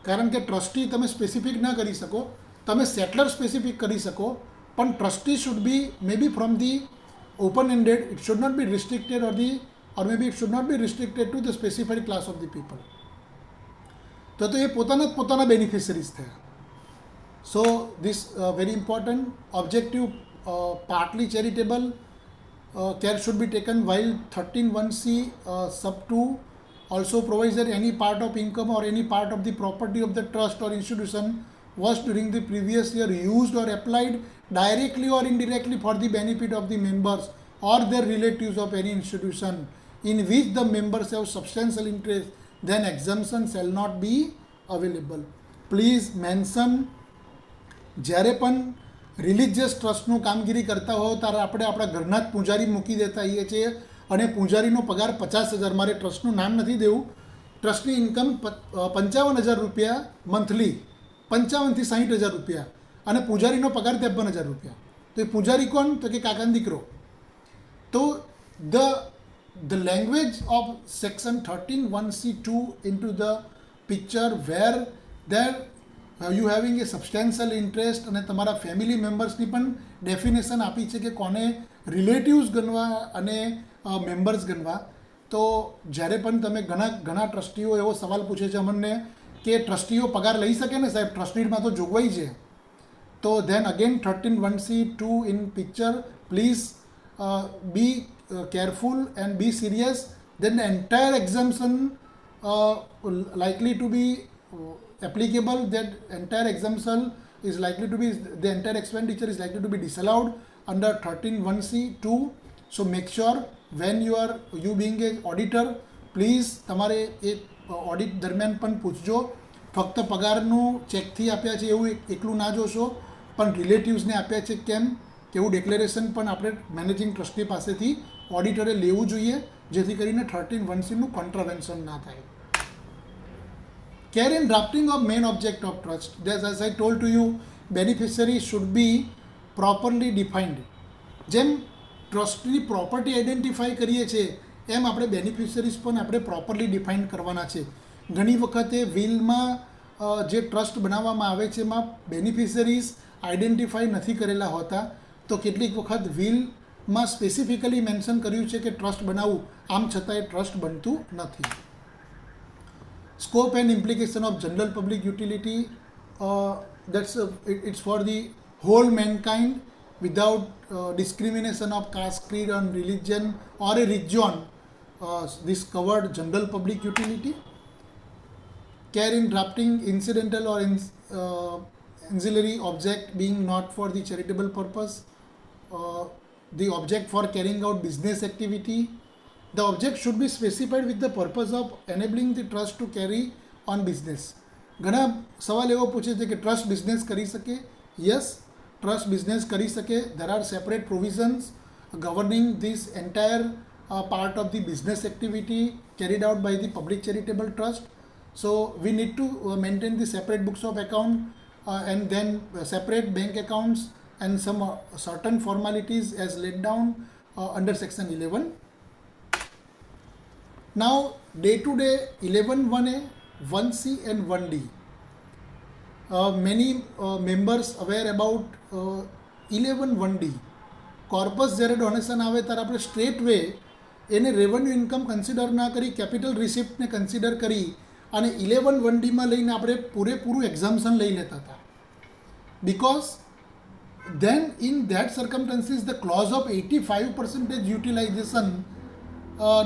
કારણ કે ટ્રસ્ટી તમે સ્પેસિફિક ના કરી શકો, તમે સેટલર સ્પેસિફિક કરી શકો, પણ trustee should be may be from the open ended, it should not be restricted or maybe it should not be restricted to the specified class of the people. તો એ પોતાના બેનિફિશરીઝ થયા. So this very important objective partly charitable care should be taken, while 13(1)(c) sub 2 also provides that any part of income or any part of the property of the trust or institution was during the previous year used or applied directly or indirectly for the benefit of the members or their relatives of any institution in which the members have substantial interest, then exemption shall not be available. Please mention, જ્યારે પણ religious ટ્રસ્ટનું કામગીરી કરતા હો ત્યારે આપણે આપણા ઘરના જ પૂજારી મૂકી દેતા હોઈએ છીએ અને પૂજારીનો પગાર 50,000, મારે ટ્રસ્ટનું નામ નથી દેવું, ટ્રસ્ટની ઇન્કમ 55,000 રૂપિયા મંથલી, 55,000 થી 60,000 રૂપિયા, અને પૂજારીનો પગાર 53,000 રૂપિયા. તો એ પૂજારી કોણ? તો કે કાકાનો દીકરો. તો the language of section 13(1)(c)(2) into the picture where there you having a substantial interest અને તમારા ફેમિલી મેમ્બર્સની પણ ડેફિનેશન આપી છે કે કોને રિલેટિવ્સ ગણવા અને મેમ્બર્સ ગણવા. તો જ્યારે પણ તમે ઘણા ટ્રસ્ટીઓ એવો સવાલ પૂછે છે અમને કે ટ્રસ્ટીઓ પગાર લઈ શકે ને સાહેબ, ટ્રસ્ટીમાં તો જોગવાઈ છે. તો then again 13(1)(c)(2) in picture, please be careful and be serious. Then the entire exemption likely to be applicable, that entire exemption is likely to be, the entire expenditure is likely to be disallowed under 13(1)(c)(2). So make sure when you being a auditor, please તમારે એ audit દરમિયાન પણ પૂછજો. ફક્ત પગારનું ચેકથી આપ્યા છે એવું એકલું ના જોશો, પણ રિલેટિવ્સને આપ્યા છે કેમ, કેવું ડિક્લેરેશન પણ આપણે મેનેજિંગ ટ્રસ્ટી પાસેથી ઓડિટરે લેવું જોઈએ, જેથી કરીને 13(1)(c)નું કોન્ટ્રાવેન્શન ના થાય. Care in drafting of main object of trust. As I told to you, beneficiaries should be properly defined. જેમ ટ્રસ્ટની પ્રોપર્ટી આઈડેન્ટિફાઈ કરીએ છીએ એમ આપણે બેનિફિશરીઝ પણ આપણે પ્રોપરલી ડિફાઇન કરવાના છે. ઘણી વખતે વિલમાં જે ટ્રસ્ટ બનાવવામાં આવે છે એમાં બેનિફિશરીઝ આઈડેન્ટિફાઈ નથી કરેલા હોતા. તો કેટલીક વખત વિલમાં સ્પેસિફિકલી મેન્શન કર્યું છે કે ટ્રસ્ટ બનાવવું, આમ છતાં એ ટ્રસ્ટ બનતું નથી. Scope and implication of general public utility, it's for the whole mankind without discrimination of caste, creed and religion or a region. This covered general public utility. Care in drafting incidental or ancillary object being not for the charitable purpose, the object for carrying out business activity. The object should be specified with the purpose of enabling the trust to carry on business. ઘણા સવાલ એવો પૂછે છે કે trust business કરી શકે? Yes, trust business કરી શકે. there are separate provisions governing this entire part of the business activity carried out by the public charitable trust. So we need to maintain the separate books of account and then separate bank accounts and some certain formalities as laid down under section 11. Now, day-to-day 11(1)(a), 1(c) and 1(d). Many members aware about 11(1)(d). Corpus જ્યારે donation આવે ત્યારે આપણે straight way એને revenue income consider ના કરી capital રિસિપ્ટને consider કરી અને 11(1)(d)માં લઈને આપણે પૂરેપૂરું એક્ઝામ્પશન લઈ લેતા હતા. Because then in that circumstances the clause of 85% utilization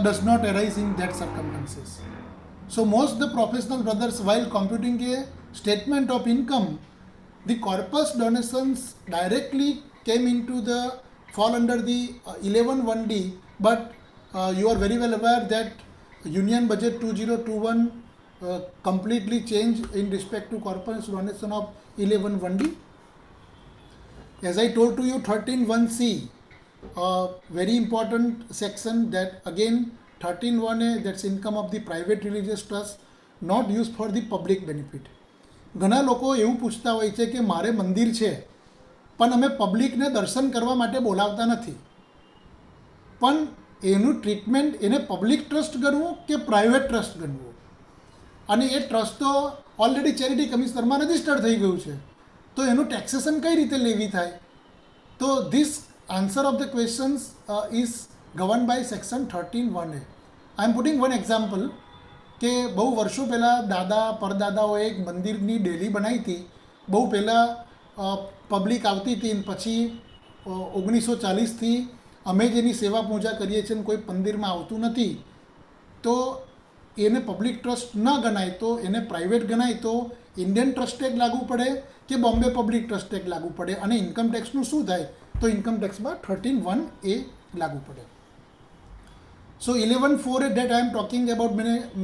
does not arise in that circumstances. So most the professional brothers, while computing a statement of income, the corpus donations directly came into the fall under the 11(1)(d), but you are very well aware that Union Budget 2021 completely changed in respect to corpus donation of 11(1)(d). As I told to you, 13(1)(c), very important section, that again 13(1)(a), that's income of the private religious trust not used for the public benefit. ઘણા લોકો એવું પૂછતા હોય છે કે મારે મંદિર છે પણ અમે પબ્લિકને દર્શન કરવા માટે બોલાવતા નથી, પણ એનું ટ્રીટમેન્ટ એને પબ્લિક ટ્રસ્ટ ગણવું કે પ્રાઇવેટ ટ્રસ્ટ ગણવું? અને એ ટ્રસ્ટ તો ઓલરેડી ચેરિટી કમિશનરમાં રજિસ્ટર્ડ થઈ ગયું છે, તો એનું ટેક્સેશન કઈ રીતે લેવી થાય? તો this answer of the questions is governed by section 13(1)(a). I am putting one example કે બહુ વર્ષો પહેલાં દાદા પરદાદાઓએ એક મંદિરની ડેલી બનાવી હતી. બહુ પહેલાં પબ્લિક આવતી હતી ને પછી 1940થી અમે જેની સેવા પૂજા કરીએ છીએ ને કોઈ મંદિરમાં આવતું નથી તો એને પબ્લિક ટ્રસ્ટ ન ગણાય તો એને પ્રાઇવેટ ગણાય તો ઇન્ડિયન ટ્રસ્ટ એક્ટ લાગુ પડે કે બોમ્બે પબ્લિક ટ્રસ્ટ એક્ટ લાગુ પડે અને ઇન્કમ ટેક્સનું શું થાય તો ઇન્કમ ટેક્સમાં 13(1)(a) લાગુ પડે. So 11(4) that I am talking about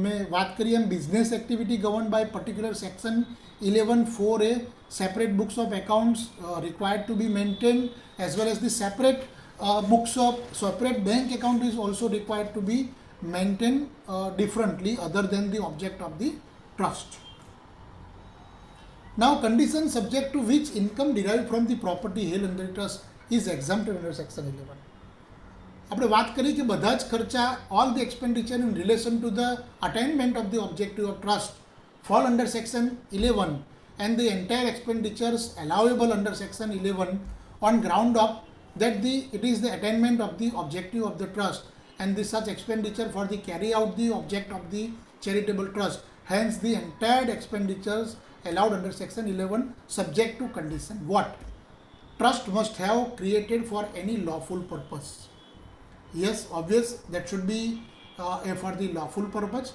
मैं बात करी हम business activity governed by particular section 11(4)(a), separate books of accounts required to be maintained as well as the separate books of separate bank account is also required to be maintained differently other than the object of the trust. Now condition subject to which income derived from the property held under trust is exempted under section 11. આપણે વાત કરી કે બધા જ ખર્ચા all the expenditure in relation to the attainment of the objective of trust fall under section 11 and the entire expenditures allowable under section 11 on ground of that it is the attainment of the objective of the trust and the such expenditure for the carry out the object of the charitable trust. Hence the entire expenditures allowed under section 11 subject to condition. What? Trust must have created for any lawful purpose. Yes, obvious, that should be for the lawful purpose.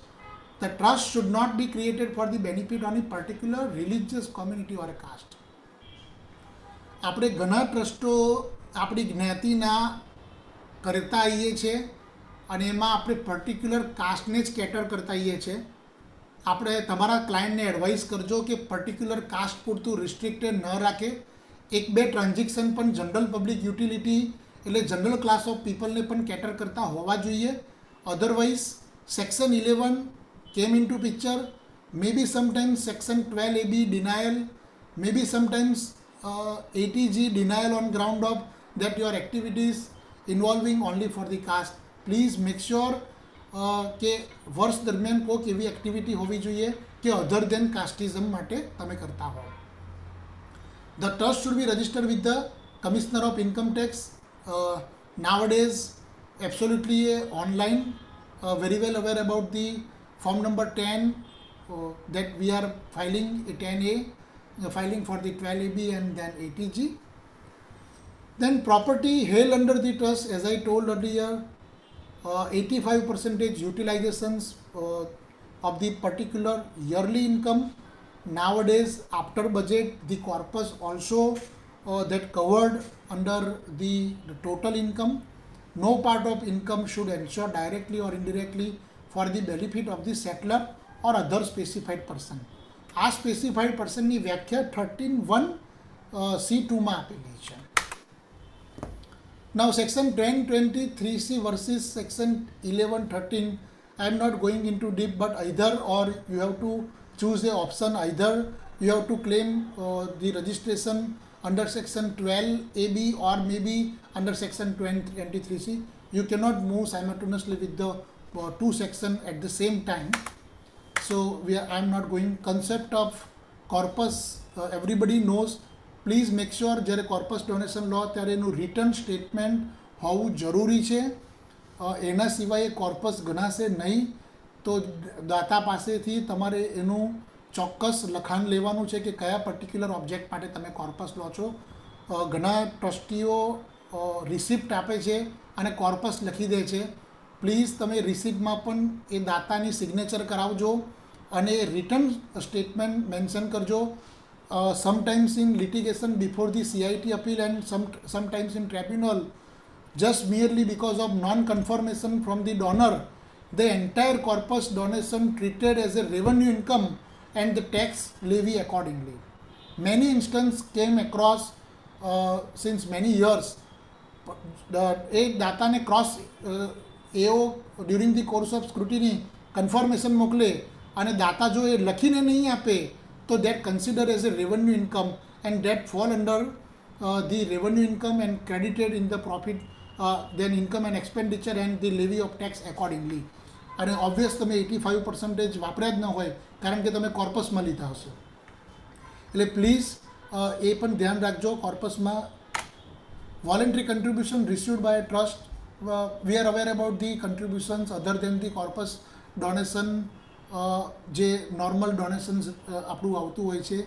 The trust should not be created for the benefit of any particular religious community or a caste. આપણે ઘણા ટ્રસ્ટો આપણી જ્ઞાતિના કરતા આવીએ છીએ અને એમાં આપણે પર્ટિક્યુલર કાસ્ટને જ કેટર કરતા આવીએ છીએ. આપણે તમારા ક્લાયન્ટને એડવાઇસ કરજો કે પર્ટિક્યુલર કાસ્ટ પૂરતું રિસ્ટ્રિક્ટેડ ન રાખે. એક બે ટ્રાન્ઝેક્શન પણ જનરલ પબ્લિક યુટિલિટી એટલે જનરલ ક્લાસ ઓફ પીપલને પણ કેટર કરતા હોવા જોઈએ. Otherwise section 11 came into picture, may be sometimes section 12(ab) denial, may be sometimes 80G denial on ground of that your activities involving only for the caste. Please make sure કે વર્ષ દરમિયાન કોઈક એવી activity હોવી જોઈએ કે અધર દેન casteism માટે તમે કરતા હો. The trust should be registered with the Commissioner of Income Tax. Nowadays absolutely online, very well aware about the form number 10 that we are filing 10A, filing for the 12AB and then 80G. Then property held under the trust, as I told earlier, 85% utilizations of the particular yearly income. Nowadays after budget the corpus also that covered under the total income. No part of income should ensure directly or indirectly for the benefit of the settler or other specified person. આ specified પર્સનની વ્યાખ્યા 13(1)(c)(2) આપેલી છે. Now section 1023C versus section 1113, I am not going into deep, but either or you have to choose the option, either you have to claim the registration under section 12AB or maybe under section 1023C. You cannot move simultaneously with the two sections at the same time. So I am not going. Concept of corpus everybody knows. Please make sure જ્યારે corpus donation લો ત્યારે એનું return statement હોવું જરૂરી છે. એના સિવાય corpus ગણાશે નહીં. તો દાતા પાસેથી તમારે એનું ચોક્કસ લખાણ લેવાનું છે કે કયા પર્ટિક્યુલર ઓબ્જેક્ટ માટે તમે corpus લો છો. ઘણા ટ્રસ્ટીઓ રિસિપ્ટ આપે છે અને corpus લખી દે છે. પ્લીઝ તમે રિસિપ્ટમાં પણ એ દાતાની સિગ્નેચર કરાવજો અને રિટર્ન સ્ટેટમેન્ટ મેન્શન કરજો. Sometimes in litigation before the CIT appeal and sometimes in tribunal, just merely because of non-confirmation from the donor, the entire corpus donation treated as a revenue income and the tax levy accordingly. Many instances came across since many years. એક દાતાને cross એઓ during the course of scrutiny confirmation મોકલે અને દાતા જો એ લખીને નહીં આપે તો that considered as a revenue income and that fall under the revenue income and credited in the profit, then income and expenditure and the levy of tax accordingly. અને obvious તમે 85% વાપર્યા જ ન હોય કારણ કે તમે કોર્પસમાં લીધા હશો. એટલે પ્લીઝ એ પણ ધ્યાન રાખજો. કોર્પસમાં voluntary contribution received by a trust, we are aware about the contributions other than the corpus donation. જે નોર્મલ ડોનેશન્સ આપણું આવતું હોય છે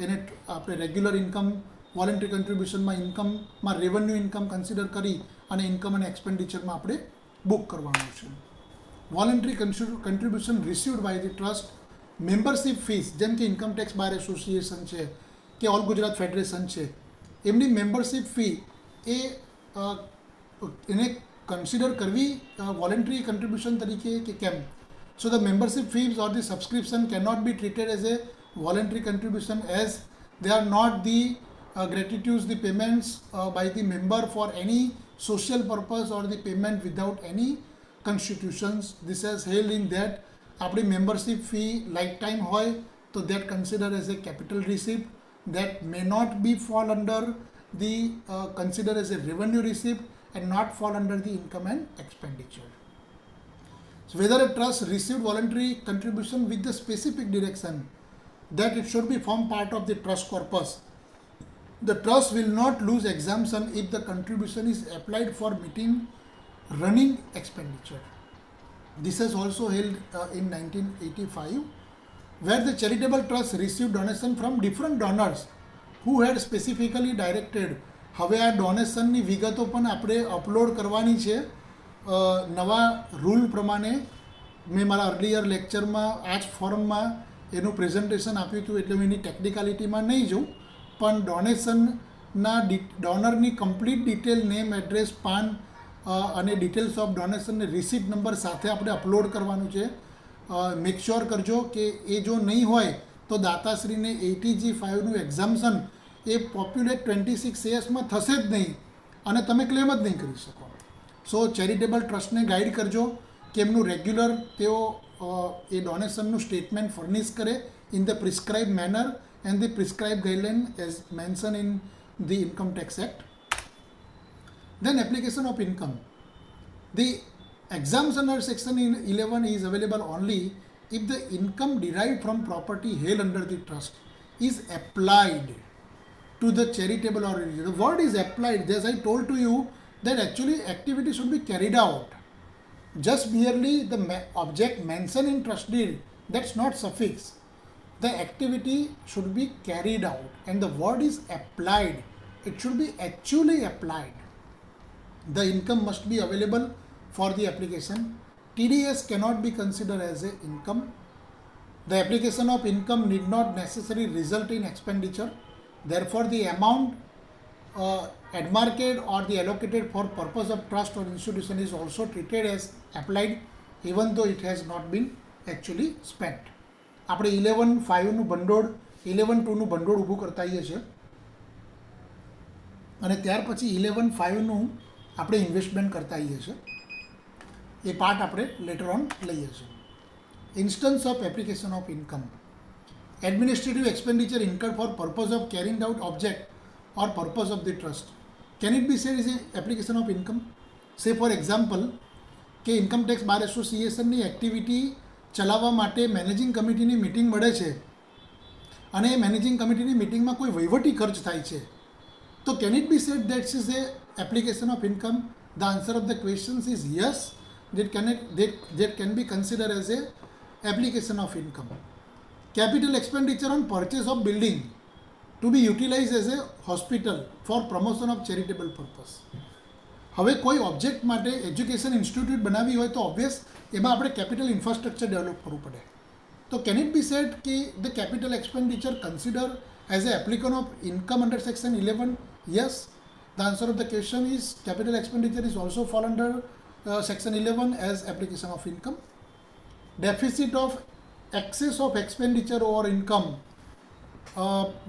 એને આપણે રેગ્યુલર ઇન્કમ વોલન્ટરી કન્ટ્રીબ્યુશનમાં ઇન્કમમાં રેવન્યુ ઇન્કમ કન્સિડર કરી અને ઇન્કમ અને એક્સપેન્ડિચરમાં આપણે બુક કરવાનું છે. Voluntary contribution received by the trust, membership fees જેમ કે ઇન્કમ ટેક્સ બાર એસોસિએશન છે કે ઓલ ગુજરાત ફેડરેશન છે, એમની મેમ્બરશિપ ફી એને કન્સિડર કરવી વોલન્ટરી કન્ટ્રીબ્યુશન તરીકે કે કેમ? So the membership fees or the subscription cannot be treated as a voluntary contribution as they are not the gratuities, the payments by the member for any social purpose or the payment without any constitutions. This has held in that આપણી membership fee lifetime હોય તો that considered as a capital receipt, that may not be fall under the considered as a revenue receipt and not fall under the income and expenditure. So whether a trust received voluntary contribution with the specific direction that it should be form part of the trust corpus, the trust will not lose exemption if the contribution is applied for meeting running expenditure. This has also held in 1985, where the charitable trust received donation from different donors who had specifically directed. હવે આ ડોનેશનની વિગતો પણ આપણે upload કરવાની છે નવા rule પ્રમાણે. મેં મારા અર્લિયર લેક્ચરમાં આ જ ફોરમમાં એનું પ્રેઝન્ટેશન આપ્યું હતું, એટલે હું એની ટેકનિકાલિટીમાં નહીં જાઉં, પણ ડોનેશનના ડોનરની કમ્પ્લીટ ડિટેલ, નેમ, એડ્રેસ, પાન અને ડિટેલ્સ ઓફ ડોનેશનને રિસીપ્ટ નંબર સાથે આપણે અપલોડ કરવાનું છે. મેક શ્યોર કરજો કે એ જો નહીં હોય તો દાતાશ્રીને ATG5નું એક્ઝામ્શન એ પોપ્યુલેટ 26 ASમાં થશે જ નહીં અને તમે ક્લેમ જ નહીં કરી શકો. સો ચેરિટેબલ ટ્રસ્ટને ગાઈડ કરજો કે એમનું રેગ્યુલર તેઓ એ ડોનેશનનું સ્ટેટમેન્ટ ફર્નિશ કરે in the prescribe manner and the prescribe guideline as mention in the income tax act. Then application of income. The exemption under section 11 is available only if the income derived from property held under the trust is applied to the charitable organization. The word is applied. As I told to you that actually activity should be carried out. Just merely the object mentioned in trust deed, that's not suffix. The activity should be carried out and the word is applied. It should be actually applied. The income must be available for the application. TDS cannot be considered as a income. The application of income need not necessarily result in expenditure. Therefore, the amount admarked or the allocated for purpose of trust or institution is also treated as applied even though it has not been actually spent. આપણે 11.5નું ભંડોળ 11.2નું ભંડોળ ઊભું કરતા હોઈએ છીએ અને ત્યાર પછી 11.5નું આપણે ઇન્વેસ્ટમેન્ટ કરતા હોઈએ છીએ. એ પાર્ટ આપણે લેટર ઓન લઈએ છીએ. Instance of application of income. Administrative expenditure incurred for purpose of carrying out object or purpose of the trust. Can it be said is a application of income? Say for example કે income tax બાર એસોસિએશનની activity ચલાવવા માટે managing કમિટીની meeting મળે છે અને એ managing કમિટીની મિટિંગમાં કોઈ વહીવટી ખર્ચ થાય છે, તો can it be said that is A application of income? The answer of the questions is yes, that can be considered as a application of income. Capital expenditure on purchase of building to be utilized as a hospital for promotion of charitable purpose. હવે કોઈ object માટે education institute બનાવી હોય તો obvious એમાં આપણે capital infrastructure develop કરવું પડે. તો કેન ઇટ બી સેડ કે the capital expenditure consider as a application of income under section 11? Yes. The answer of the question is capital expenditure is also fall under section 11 as application of income. Deficit of excess of expenditure over income.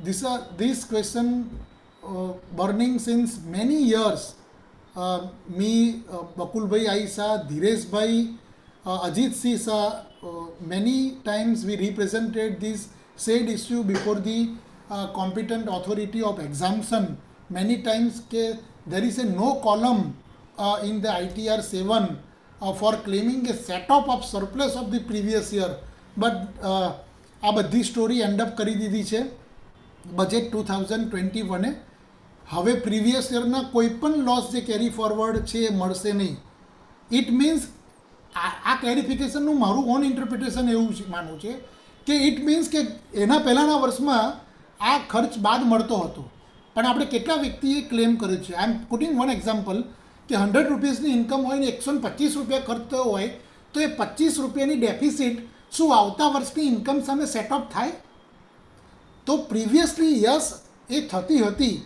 This question burning since many years. Me, Bakulbhai Aisa, Dhireshbhai, Ajit Singh Sa, many times we represented this said issue before the competent authority of exemption. Many times there is a no column in the ITR 7 for claiming a set-off of surplus of the previous year. But આ બધી story end up કરી દીધી છે budget 2021એ. હવે previous યરના કોઈ પણ loss જે carry forward છે એ મળશે નહીં. ઇટ મીન્સ આ ક્લેરિફિકેશનનું મારું ઓન ઇન્ટરપ્રિટેશન એવું માનવું છે કે ઇટ મીન્સ કે એના પહેલાંના વર્ષમાં આ ખર્ચ બાદ મળતો હતો, પણ આપણે કેટલા વ્યક્તિએ ક્લેમ કર્યું છે. આઈ એમ પુટિંગ વન એક્ઝામ્પલ કે 100 રૂપીસની ઇન્કમ હોય ને 125 રૂપિયા ખર્ચ થયો હોય તો એ 25 રૂપિયાની ડેફિસિટ શું આવતા વર્ષની ઇન્કમ સામે સેટ ઓફ થાય? તો પ્રિવિયસલી યસ એ થતી હતી,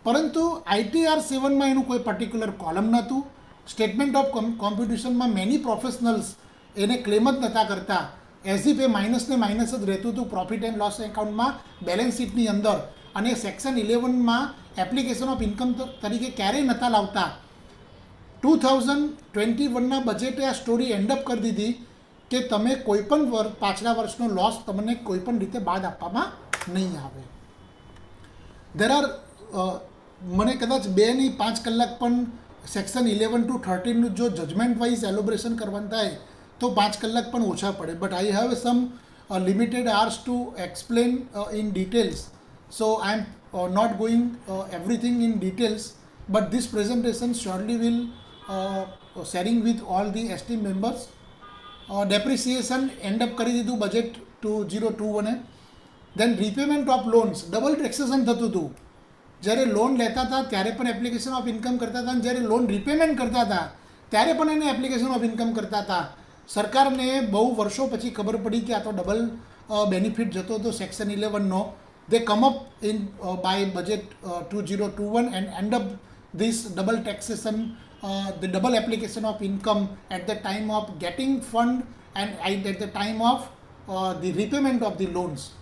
પરંતુ ITR 7માં એનું કોઈ પર્ટિક્યુલર કોલમ નહોતું. સ્ટેટમેન્ટ ઓફ કોમ્પ્યુટેશનમાં મેની પ્રોફેશનલ્સ એને ક્લેમ જ નહોતા કરતા. એઝ ઇફ એ માઇનસને માઇનસ જ રહેતું હતું પ્રોફિટ એન્ડ લોસ એકાઉન્ટમાં બેલેન્સ શીટની અંદર, અને સેક્શન 11માં એપ્લિકેશન ઓફ ઇન્કમ તરીકે ક્યારેય નહોતા લાવતા. 2021ના બજેટે આ સ્ટોરી એન્ડઅપ કરી દીધી કે તમે કોઈપણ પાછલા વર્ષનો લોસ તમને કોઈપણ રીતે બાદ આપવામાં નહીં આવે. દેર આર મને કદાચ 2 ની 5 કલાક પણ સેક્શન 11 to 13નું જો જજમેન્ટ વાઇઝ એલોબ્રેશન કરવાનું થાય તો 5 કલાક પણ ઓછા પડે. But I have some limited hours to explain in details, so I am not going everything in details, but this presentation surely will sharing with all the esteemed members. Depreciation end up કરી દીધું budget 2021એ. Then repayment of loans, double taxation થતું હતું. જ્યારે loan લેતા હતા ત્યારે પણ એપ્લિકેશન ઓફ ઇન્કમ કરતા હતા, અને જ્યારે લોન રિપેમેન્ટ કરતા હતા ત્યારે પણ એને એપ્લિકેશન ઓફ ઇન્કમ કરતા હતા. સરકારને બહુ વર્ષો પછી ખબર પડી કે આ તો ડબલ બેનિફિટ જતો હતો section 11નો. they come up in by budget 2021 and end up this double taxation, the double application of income at the time of getting fund and at the time of the repayment of the loans.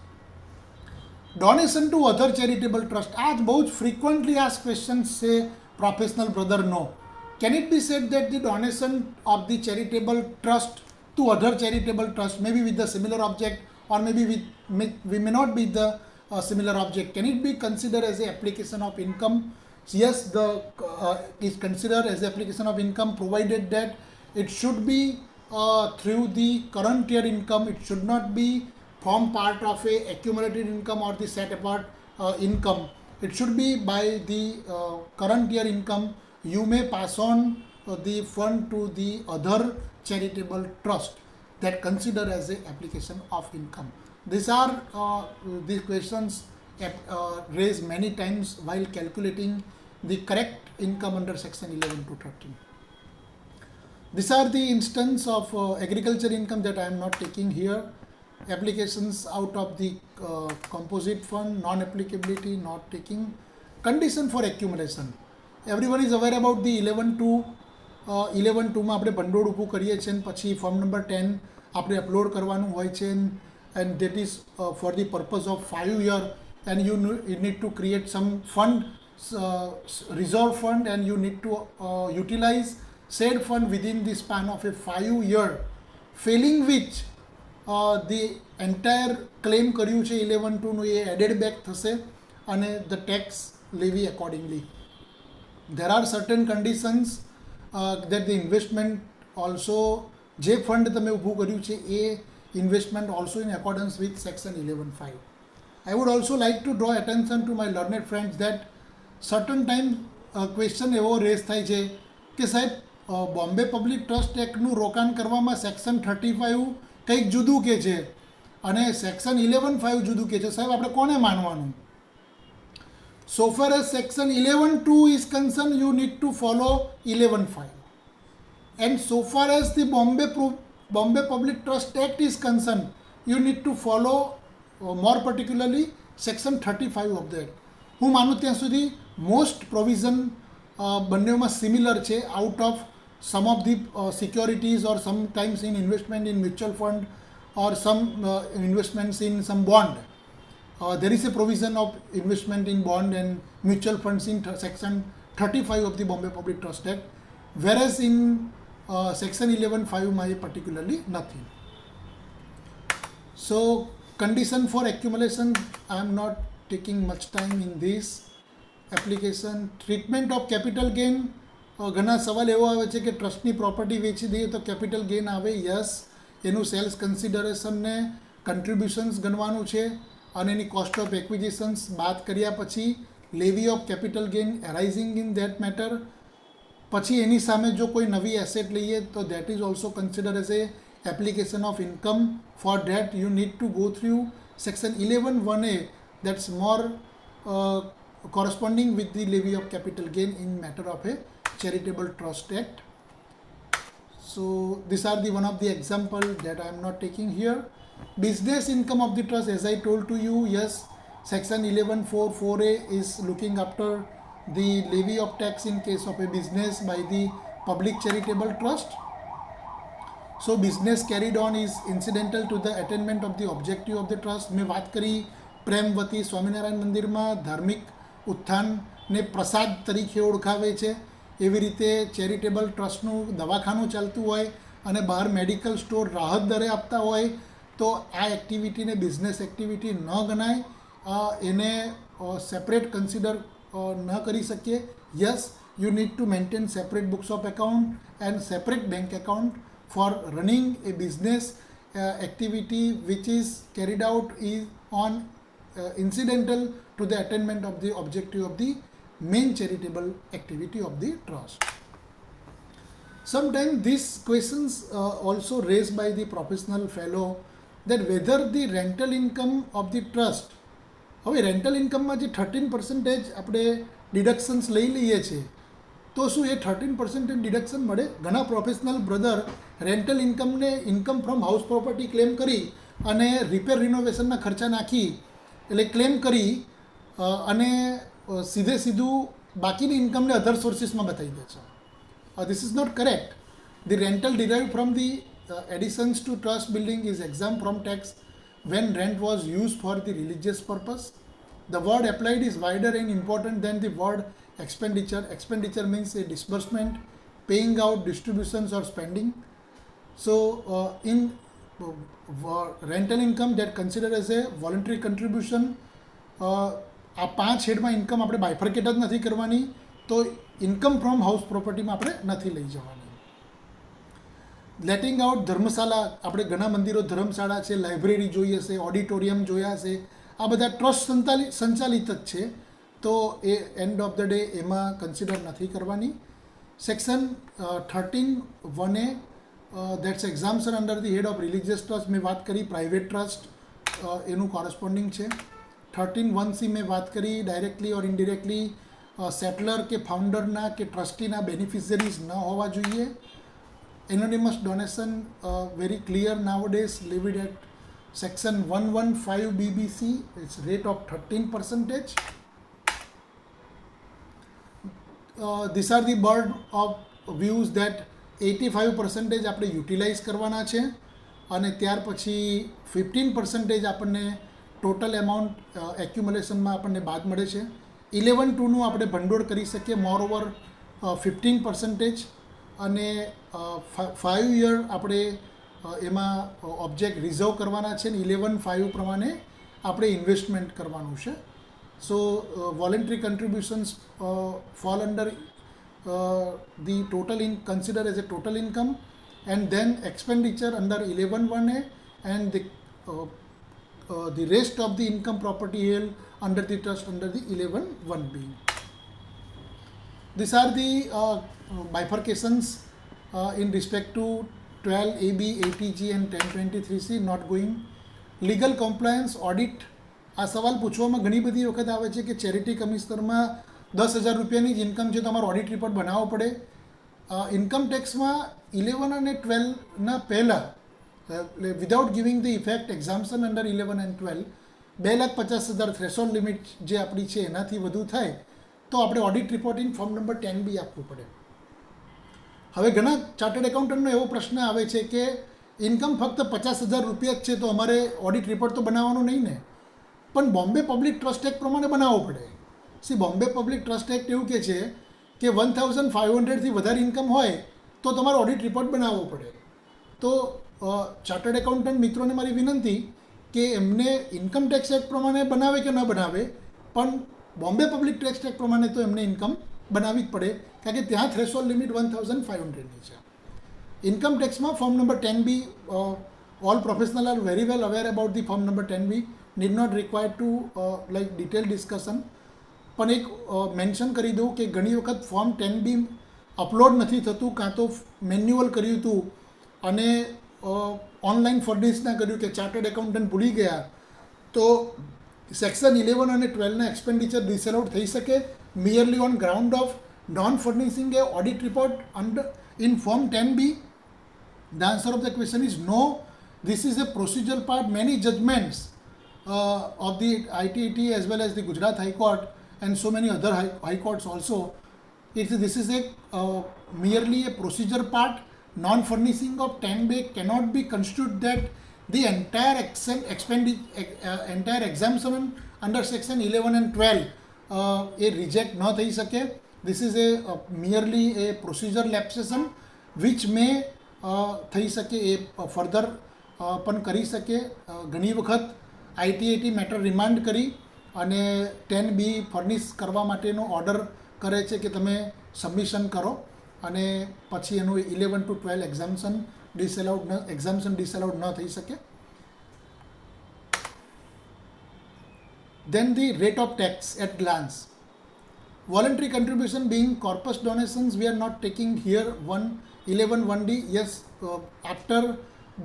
Donation to other charitable trust, आज बहुत frequently asked questions say professional brother no. Can it be said that the donation of the charitable trust to other charitable trust, maybe with the similar object or maybe we may not be the similar object, can it be considered as a application of income? Yes, the is considered as application of income, provided that it should be through the current year income. It should not be form part of a accumulated income or the set apart income. It should be by the current year income. You may pass on the fund to the other charitable trust that consider as a application of income. These are the questions raised many times while calculating the correct income under section 11 to 13. These are the instance of agriculture income that I am not taking here. Applications out of the composite fund, non-applicability, not taking. Condition for accumulation. Everyone is aware about the 11.2માં આપણે ભંડોળ ઊભું કરીએ છીએ અને પછી form number 10 આપણે upload કરવાનું હોય છે, and that is for the purpose of 5 year, and you need to create some fund, reserve fund, and you need to utilize said fund within the span of a 5 year, failing which the entire claim કર્યું છે 11.2નું એ added back થશે અને the tax levy accordingly. There are certain conditions that the investment also, જે fund તમે ઊભું કર્યું છે એ investment also in accordance with section 11.5. I would also like to draw attention to my learned friends that certain time question એવો rays થાય છે કે સાહેબ બોમ્બે પબ્લિક ટ્રસ્ટ એક્ટનું રોકાણ કરવામાં સેક્શન 35 કંઈક જુદું કે છે અને સેક્શન 11.5 જુદું કે છે. સાહેબ આપણે કોને માનવાનું? So far as section 11.2 is concerned, you need to follow 11.5, and so far as the Bombay Public Trust Act is concerned, you need to follow more particularly section 35 of that. હું માનું ત્યાં સુધી મોસ્ટ પ્રોવિઝન બંનેમાં similar છે out of some of the securities or sometimes in investment in mutual fund or some investments in some bond. There is a provision of investment in bond and mutual funds in section 35 of the Bombay Public Trust Act, whereas in section 11.5 particularly nothing. So condition for accumulation, I am not taking much time in this application. Treatment of capital gain, ઘણા સવાલ એવો આવે છે કે ટ્રસ્ટની property વેચી દઈએ તો કેપિટલ ગેઇન આવે. યસ, એનું સેલ્સ કન્સિડરેશનને કન્ટ્રીબ્યુશન્સ ગણવાનું છે અને એની કોસ્ટ ઓફ એક્વિઝિશન્સ બાદ કર્યા પછી levy of capital gain arising in that matter. પછી એની સામે જો કોઈ નવી એસેટ લઈએ તો that is also consider as a application of income. For that you need to go through section 11(1)(a) that's more corresponding with the levy of capital gain in matter of a charitable trust act. So these are the one of the example that I am not taking here. Business income of the trust, as I told to you, yes, section 11(4)(4)(a) is looking after the levy of tax in case of a business by the public charitable trust. So business carried on is incidental to the attainment of the objective of the trust. મેં વાત કરી પ્રેમવતી સ્વામિનારાયણ મંદિરમાં ધાર્મિક ઉત્થાનને પ્રસાદ તરીકે ઓળખાવે છે. એવી રીતે charitable ટ્રસ્ટનું દવાખાનું ચાલતું હોય અને બહાર મેડિકલ સ્ટોર રાહત દરે આપતા હોય તો આ એક્ટિવિટીને બિઝનેસ એક્ટિવિટી ન ગણાય, એને સેપરેટ કન્સિડર ન કરી શકીએ. Yes, you need to maintain separate books of account and separate bank account for running a business activity which is carried out is on incidental to the attainment of the objective of the main charitable activity of the trust. Sometimes these questions also raised by the professional fellow that whether the rental income of the trust, હવે rental ઇન્કમમાં જે 13% આપણે ડિડક્શન્સ લઈ લઈએ છીએ તો શું એ 13% deduction મળે? ઘણા પ્રોફેશનલ બ્રધર રેન્ટલ ઇન્કમને income from house property claim કરી અને રિપેર રિનોવેશનના ખર્ચા નાખી એટલે ક્લેમ કરી અને સીધું બાકીની ઇન્કમને અધર સોર્સિસમાં બતાવી દે છે. This is not correct. The rental derive from the additions to trust building is exempt from tax when rent was used for the religious purpose. The word applied is wider and important than the word expenditure. Expenditure means a disbursement, paying out, distributions or spending. So in rental income that considered as a voluntary contribution, આ 5 હેડમાં income આપણે bifurcate જ નથી કરવાની, તો income from house પ્રોપર્ટીમાં આપણે નથી લઈ જવાની. લેટિંગ આઉટ ધર્મશાળા, આપણે ઘણા મંદિરો ધર્મશાળા છે, લાઇબ્રેરી જોઈ હશે, ઓડિટોરિયમ જોયા હશે, આ બધા ટ્રસ્ટ સંચાલિત જ છે, તો એ એન્ડ ઓફ ધ ડે એમાં કન્સિડર નથી કરવાની. Section 13(1)(a) that's exemption under the head of religious trust. મેં વાત કરી પ્રાઇવેટ ટ્રસ્ટ, એનું કોરસ્પોન્ડિંગ છે. 13(1)(c) મેં વાત કરી ડાયરેક્ટલી ઓર ઇનડિરેક્ટલી સેટલર કે ફાઉન્ડરના કે ટ્રસ્ટીના બેનિફિશરીઝ ન હોવા જોઈએ. Anonymous donation, very clear nowadays, levied at section 115 BBC, it's rate of 13%. These are the bird of views that 85% આપણે યુટિલાઇઝ કરવાના છે અને ત્યાર પછી 15% આપણને ટોટલ એમાઉન્ટ એક્યુમ્યુલેશનમાં આપણને બાદ મળે છે. 11(2)નું આપણે ભંડોળ કરી શકીએ, મોર ઓવર 15%, અને 5 year આપણે એમાં ઓબ્જેક્ટ રિઝર્વ કરવાના છે ને 11(5) પ્રમાણે આપણે ઇન્વેસ્ટમેન્ટ કરવાનું છે. So voluntary contributions fall under the total consider as a total income, and then expenditure under 11(1)(a) and the rest of the income property held under the trust under the 11(1)(b). These are the bifurcations in respect to 12(ab), 80(g) and 1023(c). Not going legal compliance audit. આ સવાલ પૂછવામાં ઘણી બધી વખત આવે છે કે charity કમિશનરમાં 10,000 રૂપિયાની જ ઇન્કમ છે તો અમારો ઓડિટ રિપોર્ટ બનાવવો પડે. ઇન્કમ ટેક્સમાં 11 અને 12ના પહેલાં without giving the effect exemption under 11 and 12 2,50,000 threshold limit જે આપણી છે એનાથી વધુ થાય તો આપણે audit report in form number 10B આપવું પડે. હવે ઘણા ચાર્ટર્ડ એકાઉન્ટન્ટનો એવો પ્રશ્ન આવે છે કે ઇન્કમ ફક્ત 50,000 રૂપિયા જ છે તો અમારે ઓડિટ રિપોર્ટ તો બનાવવાનો નહીં ને, પણ બોમ્બે પબ્લિક ટ્રસ્ટ એક્ટ પ્રમાણે બનાવવો પડે. બોમ્બે પબ્લિક ટ્રસ્ટ એક્ટ એવું કહે છે કે 1,500થી વધારે ઇન્કમ હોય તો તમારે ઓડિટ રિપોર્ટ બનાવવો પડે. તો ચાર્ટર્ડ એકાઉન્ટન્ટ મિત્રોને મારી વિનંતી કે એમને ઇન્કમ ટેક્સ એક્ટ પ્રમાણે બનાવે કે ન બનાવે, પણ બોમ્બે પબ્લિક ટેક્સ એક્ટ પ્રમાણે તો એમને ઇન્કમ બનાવવી જ પડે, કારણ કે ત્યાં થ્રેશોલ્ડ લિમિટ 1,500ની છે. ઇન્કમ ટેક્સમાં form number 10B, all professional are very well aware about the form number 10B, need not require to like detailed discussion. પણ એક મેન્શન કરી દઉં કે ઘણી વખત ફોર્મ 10B અપલોડ નથી થતું, કાં તો મેન્યુઅલ કર્યું હતું અને ઓનલાઈન ફર્નિશ ના કર્યું કે ચાર્ટર્ડ એકાઉન્ટન્ટ ભૂલી ગયા, તો સેક્શન 11 અને 12ના એક્સપેન્ડિચર ડિસઅલાઉડ થઈ શકે merely on ground of non furnishing a audit report under in form 10B? The answer of the question is no. This is a procedural part. Many judgments of the ITAT as well as the Gujarat High Court and so many other high courts also, this is a merely a procedure part. Non-furnishing of 10B cannot be construed that the entire entire exemption under section 11 and 12 a reject not થઈ શકે. This is a merely a procedure lapsation which may થઈ શકે, એ further પણ કરી શકે. ઘણી વખત આઈટીએટી matter remand કરી અને 10B ફર્નિશ કરવા માટેનો ઓર્ડર કરે છે કે તમે સબમિશન કરો, અને પછી એનું 11 to 12 એક્ઝામ્શન ડિસઅલાઉડ ન થઈ શકે. Then the rate of tax at glance. Voluntary contribution being corpus donations, we are not taking here 111(1)(d). Yes, after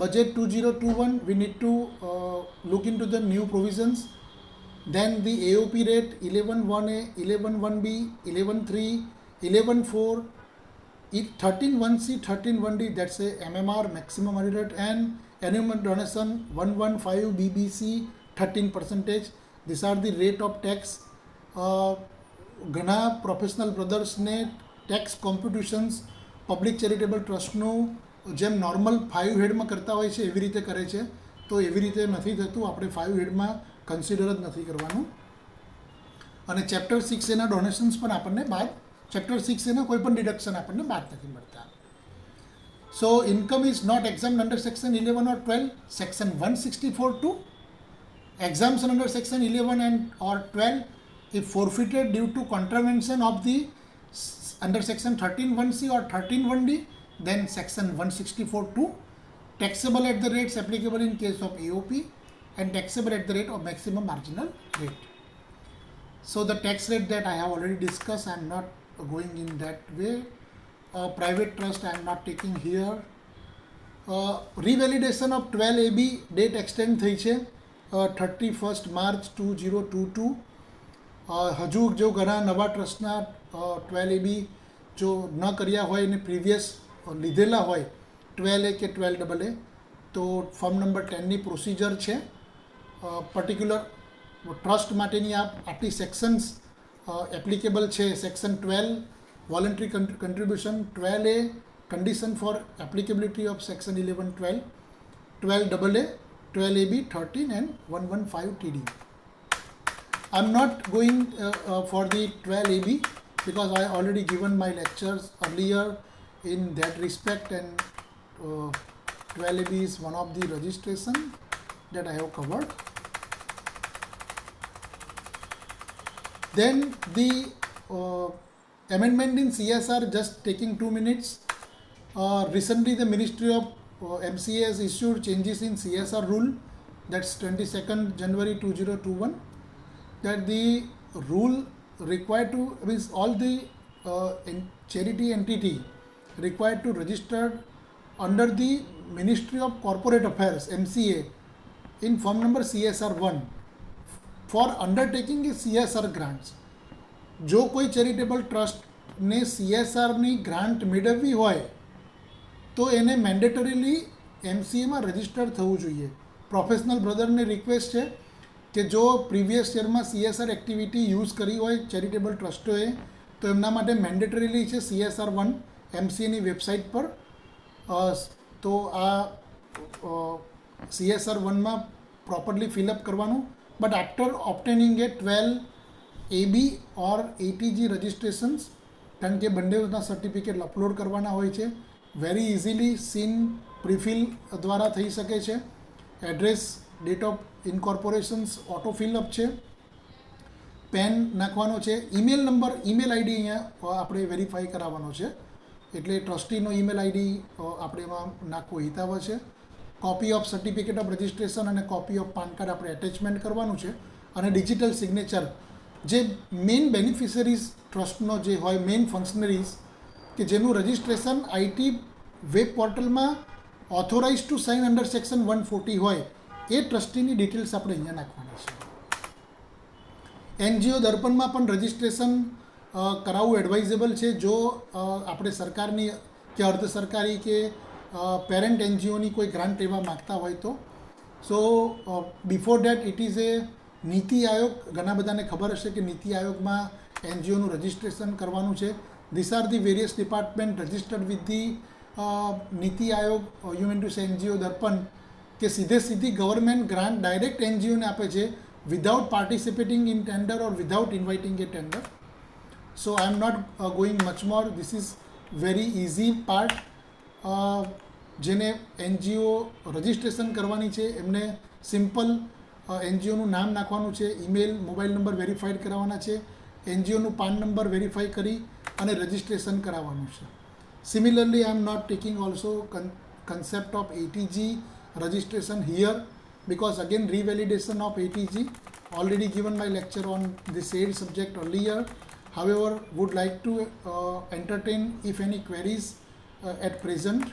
budget 2021 we need to look into the new provisions. Then the AOP rate 11(1)(a), 11(1)(b), 11(3), 11(4), 13(1)(c), 13(1)(d), that's a MMR, maximum money rate, and annual donation 115 BBC 13%. These are the rate of tax. ઘણા professional બ્રધર્સને tax competitions public charitable ટ્રસ્ટનું જેમ normal 5 હેડમાં કરતા હોય છે એવી રીતે કરે છે, તો એવી રીતે નથી થતું. આપણે 5 હેડમાં કન્સિડર જ નથી કરવાનું. અને ચેપ્ટર 6A ડોનેશન્સ પણ આપણને બાદ, ચેપ્ટર 6A કોઈ પણ ડિડક્શન આપણને બાદ નથી મળતા. So income is not exempt under section 11 or 12. Section 164(2) exemption under section 11 and or 12 if forfeited due to contravention of the under section 13(1)(c) or 13(1)(d), then section 164(2) taxable at the rates applicable in case of AOP and taxable at the rate of maximum marginal rate. So the tax rate that I have already discussed, I am not going in that way. Private trust I am not taking here. Revalidation of 12AB date extend થઈ છે 31st March 2022. હજુ જો ઘણા નવા ટ્રસ્ટના 12AB જો ન કર્યા હોય અને પ્રીવિયસ લીધેલા હોય 12A કે 12AA, તો ફોર્મ નંબર 10ની પ્રોસિજર છે. પર્ટિક્યુલર ટ્રસ્ટ માટેની આટલી સેક્શન્સ એપ્લિકેબલ છે. Section 12 voluntary contribution, 12A condition for applicability of section 11(12), 12AA, 12AB, 13 and 115 TD. I am not going for the 12AB because I already given my lectures earlier in that respect, and 12AB is one of the registration that I have covered. Then the amendment in CSR, just taking 2 minutes. Recently the Ministry of MCA has issued changes in CSR rule, that's 22nd January 2021, that the rule required to, means all the charity entity required to register under the Ministry of Corporate Affairs MCA in form number CSR1 for undertaking a CSR grants. જો કોઈ charitable ટ્રસ્ટને CSRની grant મેળવવી હોય તો એને મેન્ડેટરીલી MCAમાં register થવું જોઈએ. Professional બ્રધરને request છે કે જો પ્રીવિયસ યરમાં CSR એક્ટિવિટી યુઝ કરી હોય ચેરિટેબલ ટ્રસ્ટોએ તો એમના માટે મેન્ડેટરીલી છે CSR1 MCAની વેબસાઇટ પર. તો આ CSR1માં પ્રોપરલી ફિલઅપ કરવાનું. But after obtaining a 12AB or ATG registrations, કારણ કે બંનેના સર્ટિફિકેટ અપલોડ કરવાના હોય છે, વેરી ઇઝીલી સીન પ્રીફિલ દ્વારા થઈ શકે છે. Address, date of incorporations auto fill up છે, પેન નાખવાનો છે, ઈમેલ નંબર, ઈમેલ આઈડી અહીંયા આપણે વેરીફાઈ કરાવવાનો છે, એટલે ટ્રસ્ટીનો ઈમેલ આઈડી આપણે એમાં નાખવો હિતાવ છે. Copy of certificate of registration અને કોપી ઓફ પાન કાર્ડ આપણે એટેચમેન્ટ કરવાનું છે, અને ડિજિટલ સિગ્નેચર જે મેઇન બેનિફિશરીઝ ટ્રસ્ટનો જે હોય મેઇન ફંક્શનરીઝ કે જેનું રજિસ્ટ્રેશન આઈટી વેબ પોર્ટલમાં authorize to sign under section 140 હોય એ ટ્રસ્ટીની ડિટેલ્સ આપણે અહીંયા નાખવાની છે. એનજીઓ દર્પણમાં પણ રજિસ્ટ્રેશન કરાવવું એડવાઇઝેબલ છે જો આપણે સરકારની કે અર્ધ સરકારી કે પેરેન્ટ એનજીઓની કોઈ ગ્રાન્ટ લેવા માગતા હોય તો. So before date it is a NITI Aayog, ઘણા બધાને ખબર હશે કે નીતિ આયોગમાં એનજીઓનું રજિસ્ટ્રેશન કરવાનું છે. This are the various department registered with the NITI Aayog you mean to say NGO Darpan, કે સીધી ગવર્મેન્ટ ગ્રાન્ટ ડાયરેક્ટ એનજીઓને આપે છે without participating in tender or without inviting a tender. So I am not going much more, this is very easy part. જેને NGO registration કરવાની છે એમને simple એનજીઓનું નામ નાખવાનું છે, ઈમેલ મોબાઈલ નંબર વેરીફાઈડ કરાવવાના છે, એનજીઓનું પાન નંબર વેરીફાઈ કરી અને રજિસ્ટ્રેશન કરાવવાનું છે. Similarly I am not taking also concept of ATG registration here because again revalidation of ATG already given my lecture on the said subject earlier. However, would like to entertain if any queries at present.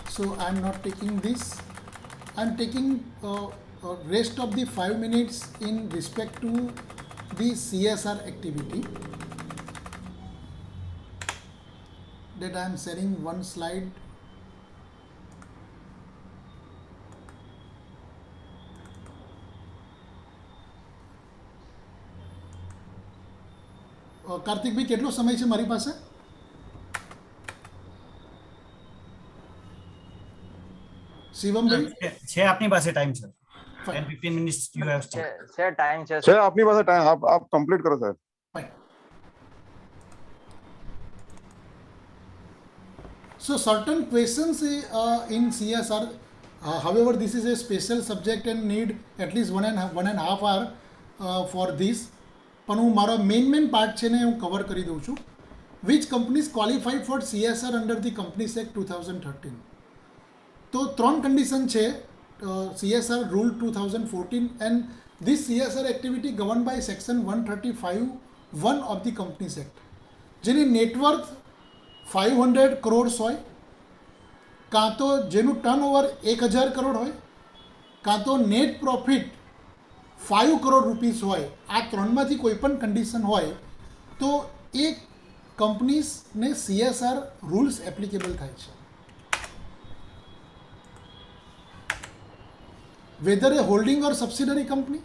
So I am not taking this. I am taking rest of the 5 minutes in respect to the CSR activity. That I am sharing one slide. Kartikbhai કેટલો સમય છે મારી પાસે? શિવમભાઈ છે આપની પાસે time છે 10-15 minutes you have છે ટાઈમ છે सर अपनी पास टाइम आप कंप्लीट करो sir. Fine. So certain questions in CSR, however, this is a special subject and need at least one and a half hour for this. પણ હું મારો main part છે ને હું કવર કરી દઉં છું. Which companies qualified for CSR under the companies act 2013. તો 3 કન્ડિશન છે CSR rule 2014 and this CSR activity govern by section 135(1) of the companies act. જેની નેટવર્થ 500 crores હોય, કાં તો જેનું ટર્નઓવર 1000 કરોડ હોય, કાં તો નેટ પ્રોફિટ 5 કરોડ રૂપીસ હોય. આ ત્રણમાંથી કોઈ પણ કન્ડિશન હોય તો એ કંપનીઝને CSR રૂલ્સ એપ્લિકેબલ થાય છે. Whether a holding or subsidiary company,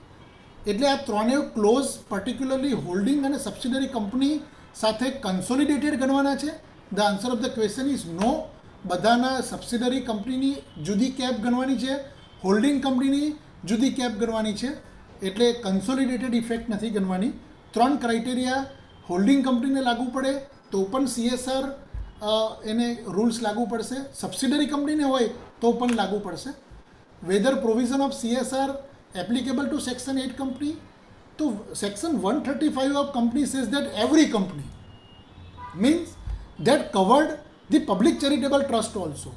એટલે આ ત્રણેય ક્લોઝ પર્ટિક્યુલરલી હોલ્ડિંગ અને સબસિડરી કંપની સાથે કન્સોલિડેટેડ ગણવાના છે. The answer of the question is no. બધાના સબસિડરી કંપનીની જુદી કેપ ગણવાની છે, હોલ્ડિંગ કંપનીની જુદી કેપ ગણવાની છે, એટલે કન્સોલિડેટેડ ઇફેક્ટ નથી ગણવાની. 3 ક્રાઇટેરિયા હોલ્ડિંગ કંપનીને લાગુ પડે તો પણ CSR એને રૂલ્સ લાગુ પડશે, સબસિડરી કંપનીને હોય તો પણ લાગુ પડશે. Whether provision of CSR applicable to section 8 company, તો section 135 of company says that every company means that covered the public charitable trust also.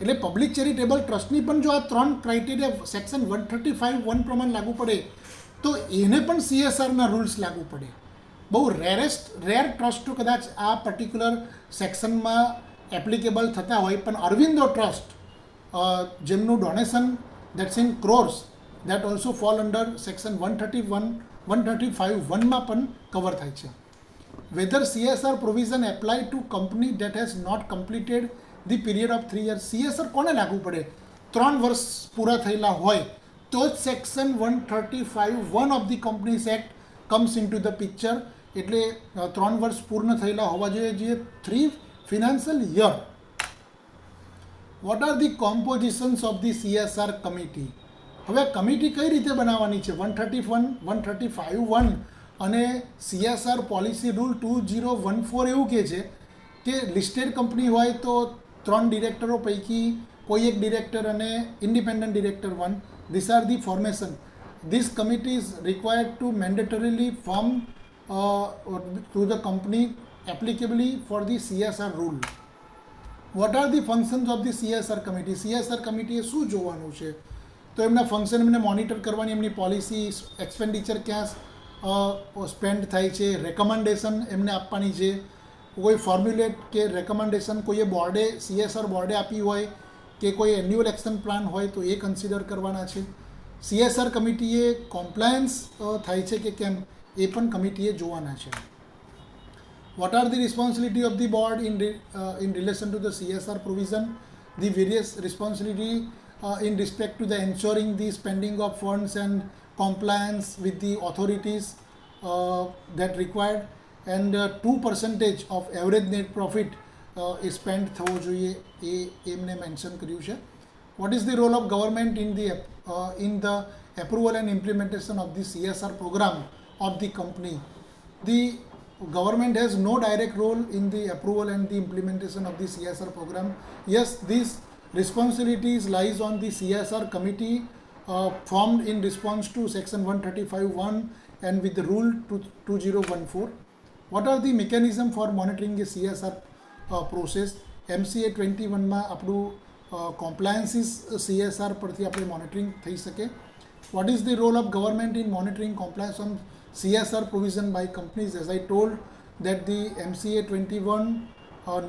એટલે પબ્લિક ચેરિટેબલ ટ્રસ્ટની પણ જો આ 3 ક્રાઇટેરિયા સેક્શન 135(1) પ્રમાણે લાગુ પડે તો એને પણ CSRના રૂલ્સ લાગુ પડે. બહુ રેર ટ્રસ્ટો કદાચ આ પર્ટિક્યુલર સેક્શનમાં એપ્લિકેબલ થતા હોય, પણ અરવિંદો ટ્રસ્ટ જેમનું donation that's in crores that also fall under section 135(1) પણ કવર થાય છે. Whether CSR provision apply to company that has not completed the period of 3 years. CSR કોને લાગુ પડે? 3 વર્ષ પૂરા થયેલા હોય તો જ section 135(1) of the companies act comes in to the picture. એટલે 3 વર્ષ પૂર્ણ થયેલા હોવા જોઈએ 3 financial year. What are the compositions of the CSR committee? હવે કમિટી કઈ રીતે બનાવવાની છે? 135(1) અને CSR પોલિસી રૂલ 2014 એવું કહે છે કે લિસ્ટેડ કંપની હોય તો 3 ડિરેક્ટરો પૈકી કોઈ એક ડિરેક્ટર અને independent director 1. This are the formation. This committee is required to mandatorily form to the company applicably for the CSR rule. What are the functions of the CSR committee? CSR કમિટીએ શું જોવાનું છે? તો એમના function એમને monitor કરવાની, એમની policy, expenditure ક્યાં સ્પેન્ડ થાય છે, રેકમેન્ડેશન એમને આપવાની છે, કોઈ ફોર્મ્યુલેટ કે રેકમેન્ડેશન કોઈએ બોર્ડે CSR બોર્ડે આપી હોય કે કોઈ એન્યુઅલ એક્શન પ્લાન હોય તો એ કન્સિડર કરવાના છે. CSR કમિટીએ કોમ્પ્લાયન્સ થાય છે કે કેમ એ પણ કમિટીએ જોવાના છે. What are the responsibility of the board in relation to the CSR provision? The various responsibility in respect to the ensuring the spending of funds and compliance with the authorities that required, and 2% of average net profit is spent થવો જોઈએ એ એમને mention કર્યું છે. What is the role of government in the approval and implementation of the CSR program of the company? The government has no direct role in the approval and the implementation of the CSR program. Yes, these responsibilities lies on the CSR committee formed in response to section 135(1) and with the rule 2014. What are the mechanism for monitoring the CSR process? MCA 21 માં આપણું compliances CSR પરથી આપણે monitoring થઈ શકે. What is the role of government in monitoring compliance on CSR provision by companies? As I told that the MCA 21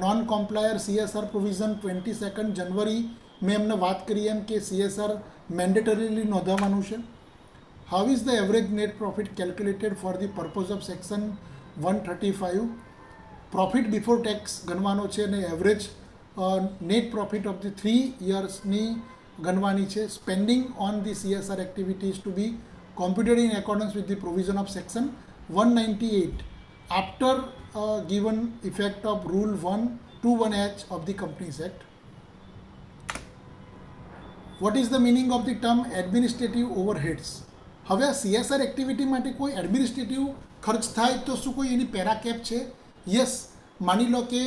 non-complier CSR provision 22nd January મેં એમને વાત કરી એમ કે CSR mandatorily નોંધાવવાનું છે. How is the average net profit calculated for the purpose of section 135? Profit before tax ગણવાનો છે અને average net profit of the 3 yearsની ગણવાની છે. Spending on the CSR activities to be computed in accordance with the provision of section 198 after given effect of rule 121H of the Companies Act. What is the meaning of the term administrative overheads? હવે આ CSR activity માટે કોઈ administrative ખર્ચ થાય તો શું કોઈ એની પેરાકેપ છે? યસ, માની લો કે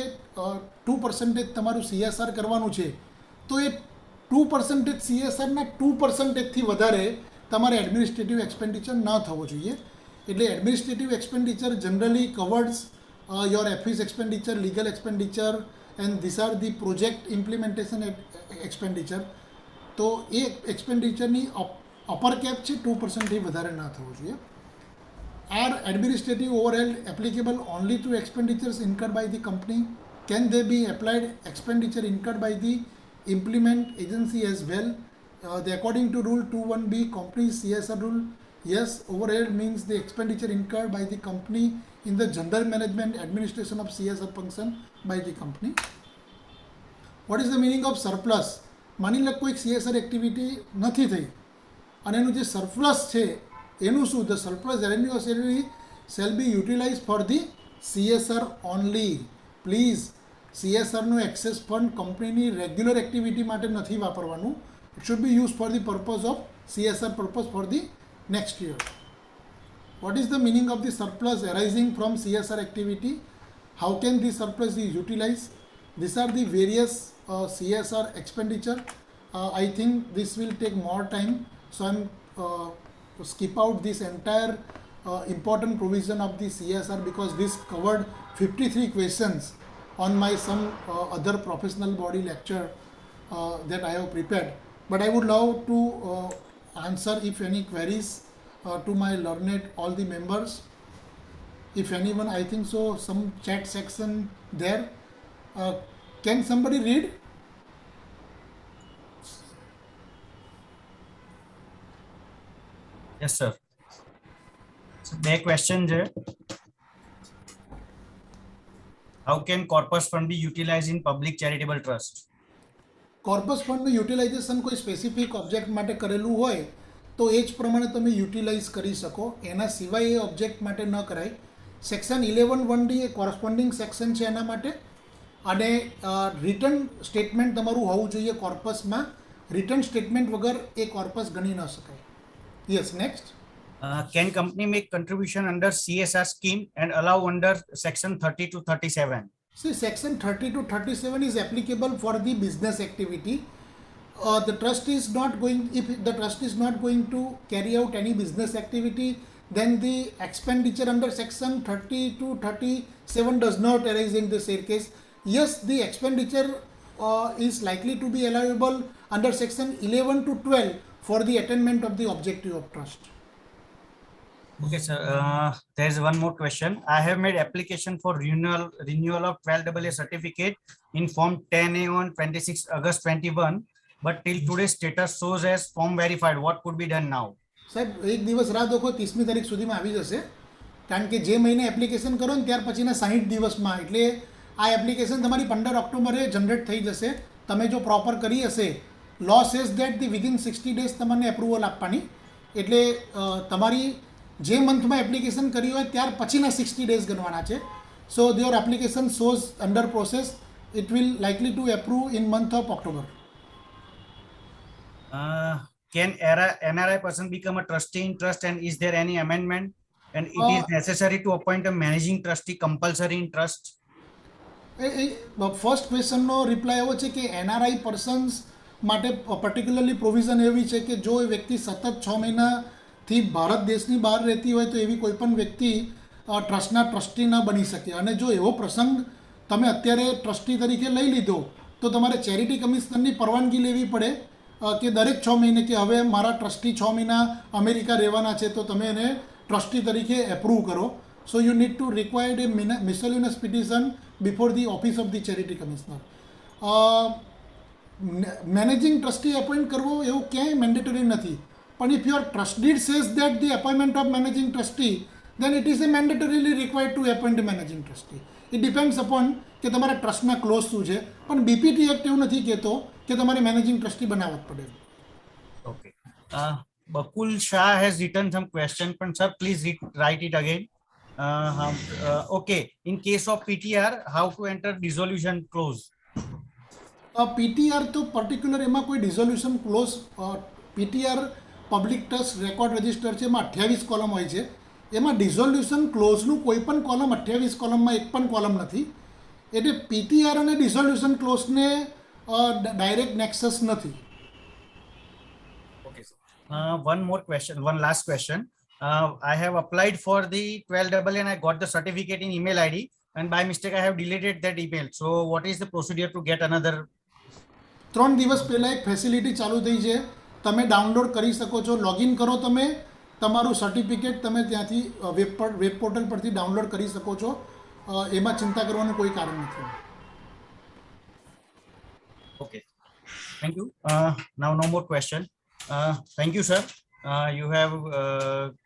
2% તમારું CSR કરવાનું છે તો એ 2% CSRના 2%થી વધારે તમારે એડમિનિસ્ટ્રેટિવ એક્સપેન્ડિચર ન થવો જોઈએ. એટલે administrative expenditure generally covers your office expenditure, legal expenditure and this are the project implementation expenditure. તો એ એક્સપેન્ડિચરની અપર કેપ છે 2%થી વધારે ના થવો જોઈએ. Are administrative overhead applicable only to expenditures incurred by the company? Can they be applied expenditure incurred by the implement agency as well? According to rule 21B company's CSR rule, yes, overhead means the expenditure incurred by the company in the general management administration of CSR function by the company. What is the meaning of surplus? માની લો કોઈ CSR activity નથી થઈ અને એનું જે surplus છે એનું શું? The surplus revenue shall be utilise for the CSR only. Please CSRનું એક્સેસ ફંડ કંપનીની રેગ્યુલર એક્ટિવિટી માટે નથી વાપરવાનું. It should be use for the purpose of CSR purpose for the next year. What is the meaning of the surplus arising from CSR activity? How can the surplus be utilized? These are the various CSR expenditure. I think this will take more time, so I'm skip out this entire important provision of the CSR because this covered 53 questions on my some other professional body lecture that I have prepared. But I would love to answer if any queries to my learned all the members. If anyone, I think so, some chat section there. Can somebody read? Yes, sir. So, બે question છે. How can corpus fund be utilized in public charitable trust? Corpus ફંડનું utilisation કોઈ specific object માટે કરેલું હોય તો એ જ પ્રમાણે તમે યુટિલાઇઝ કરી શકો. એના સિવાય એ ઓબ્જેક્ટ માટે ન કરાય. સેક્શન 11(1)D એ કોરસ્પોન્ડિંગ સેક્શન છે એના માટે. અને રિટર્ન સ્ટેટમેન્ટ તમારું હોવું જોઈએ કોર્પસમાં. રિટર્ન સ્ટેટમેન્ટ વગર એ કોર્પસ ગણી ન શકાય. Yes, next. Can company make contribution under CSR scheme and allow under section 30 to 37? See, section 30 to 37 is applicable for the business activity. The trust is not going, if the trust is not going to carry out any business activity, then the expenditure under section 30 to 37 does not arise in this case. Yes, the expenditure is likely to be allowable under section 11 to 12 for the attainment of the objective of trust. Okay, sir. There is one more question. I have made application for renewal of 12AA certificate in form 10A on 26 August 21, but till today status shows as form verified. What could be done now? સાહેબ એક દિવસ રાહ દેખો 30મી તારીખ સુધીમાં આવી જશે, કારણ કે જે મહિને એપ્લિકેશન કરો ને ત્યાર પછીના 60 દિવસમાં, એટલે આ એપ્લિકેશન તમારી 15 ઓક્ટોબરે જનરેટ થઈ જશે. તમે જો પ્રોપર કરી હશે, law says that the within 60 days તમને એપ્રુવલ આપવાની, એટલે તમારી જે મંથમાં એપ્લિકેશન કરી હોય ત્યાર પછીના 60 ડેઝ ગણવાના છે. સો your application shows under process, it will likely two approve in month of October. Can NRI person become a trustee in trust, and is there any amendment? And it is necessary to appoint a managing trustee compulsory in trust? First ક્વેશ્ચનનો reply એવો છે કે NRI persons માટે particularly provision એવી છે કે જો એ વ્યક્તિ સતત 6 મહિનાથી ભારત દેશની બહાર રહેતી હોય તો એવી કોઈ પણ વ્યક્તિ ટ્રસ્ટના ટ્રસ્ટી ન બની શકે. અને જો એવો પ્રસંગ તમે અત્યારે ટ્રસ્ટી તરીકે લઈ લીધો તો તમારે ચેરિટી કમિશનરની પરવાનગી લેવી પડે કે દરેક 6 મહિને કે હવે મારા ટ્રસ્ટી 6 મહિના અમેરિકા રહેવાના છે તો તમે એને ટ્રસ્ટી તરીકે એપ્રૂવ કરો. So you need to require a miscellaneous petition before the office of the charity commissioner. Managing trustee appoint કરવો એવું ક્યાંય મેન્ડેટરી નથી, પણ if your trust deed says that the appointment of managing trustee, then it is a mandatorily required to appoint a managing trustee. It depends upon કે તમારા ટ્રસ્ટના close શું છે, પણ બીપીટી એક્ટ એવું નથી કહેતો કે તમારે મેનેજિંગ ટ્રસ્ટી બનાવવા જ પડે. Okay. Bakul Shah has written some question, but sir, please write it again. Okay, in case of PTR, how to enter dissolution clause? PTR તો પર્ટિક્યુલર એમાં કોઈ dissolution clause, PTR public trust record register છે, એમાં 28 column હોય છે. એમાં ડિઝોલ્યુશન ક્લોઝનું કોઈ પણ કોલમ 28 કોલમમાં એક પણ કોલમ નથી, એટલે પીટીઆર અને ડિઝોલ્યુશન ક્લોઝને ડાયરેક્ટ નેક્સસ નથી. Okay, sir. One more question, one last question. I have applied for the 12AA and I got the certificate in email ID, and by mistake I have deleted that email. So what is the procedure to get another? 3 દિવસ પહેલાં એક facility ચાલુ થઈ છે, તમે download કરી શકો છો. લોગિન કરો, તમે તમારું સર્ટિફિકેટ તમે ત્યાંથી વેબ પોર્ટલ પરથી ડાઉનલોડ કરી શકો છો. એમાં ચિંતા કરવાનું કોઈ કારણ નથી. Okay, thank you. Now no more question. Thank you, sir. You have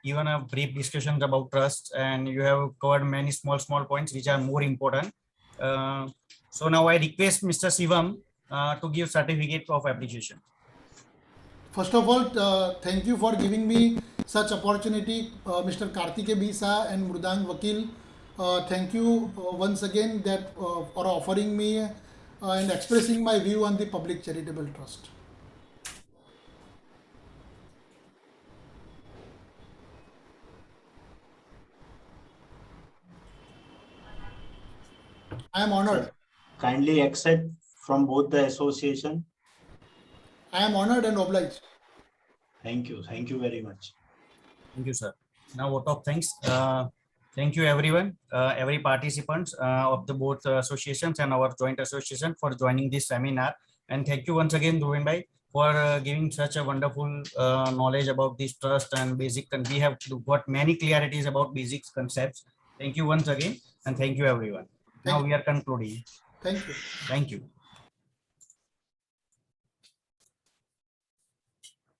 given a brief discussions about trust, and you have covered many small points which are more important. So now I request Mr. Shivam to give certificate of appreciation. First of all, thank you for giving me such opportunity, Mr. Karthike B. Shah and Mridang Vakil. Thank you once again that for offering me and expressing my view on the Public Charitable Trust. I am honored. Kindly accept from both the association. I am honored and obliged. Thank you very much. Thank you, sir. Now vote of thanks. Thank you everyone, every participants of the both associations and our joint association for joining this seminar. And thank you once again, Dhruven bhai, for giving such a wonderful knowledge about this trust and basic. And we have got many clarities about basic concepts. Thank you once again, and thank you everyone. Now we are concluding. Thank you. Thank you.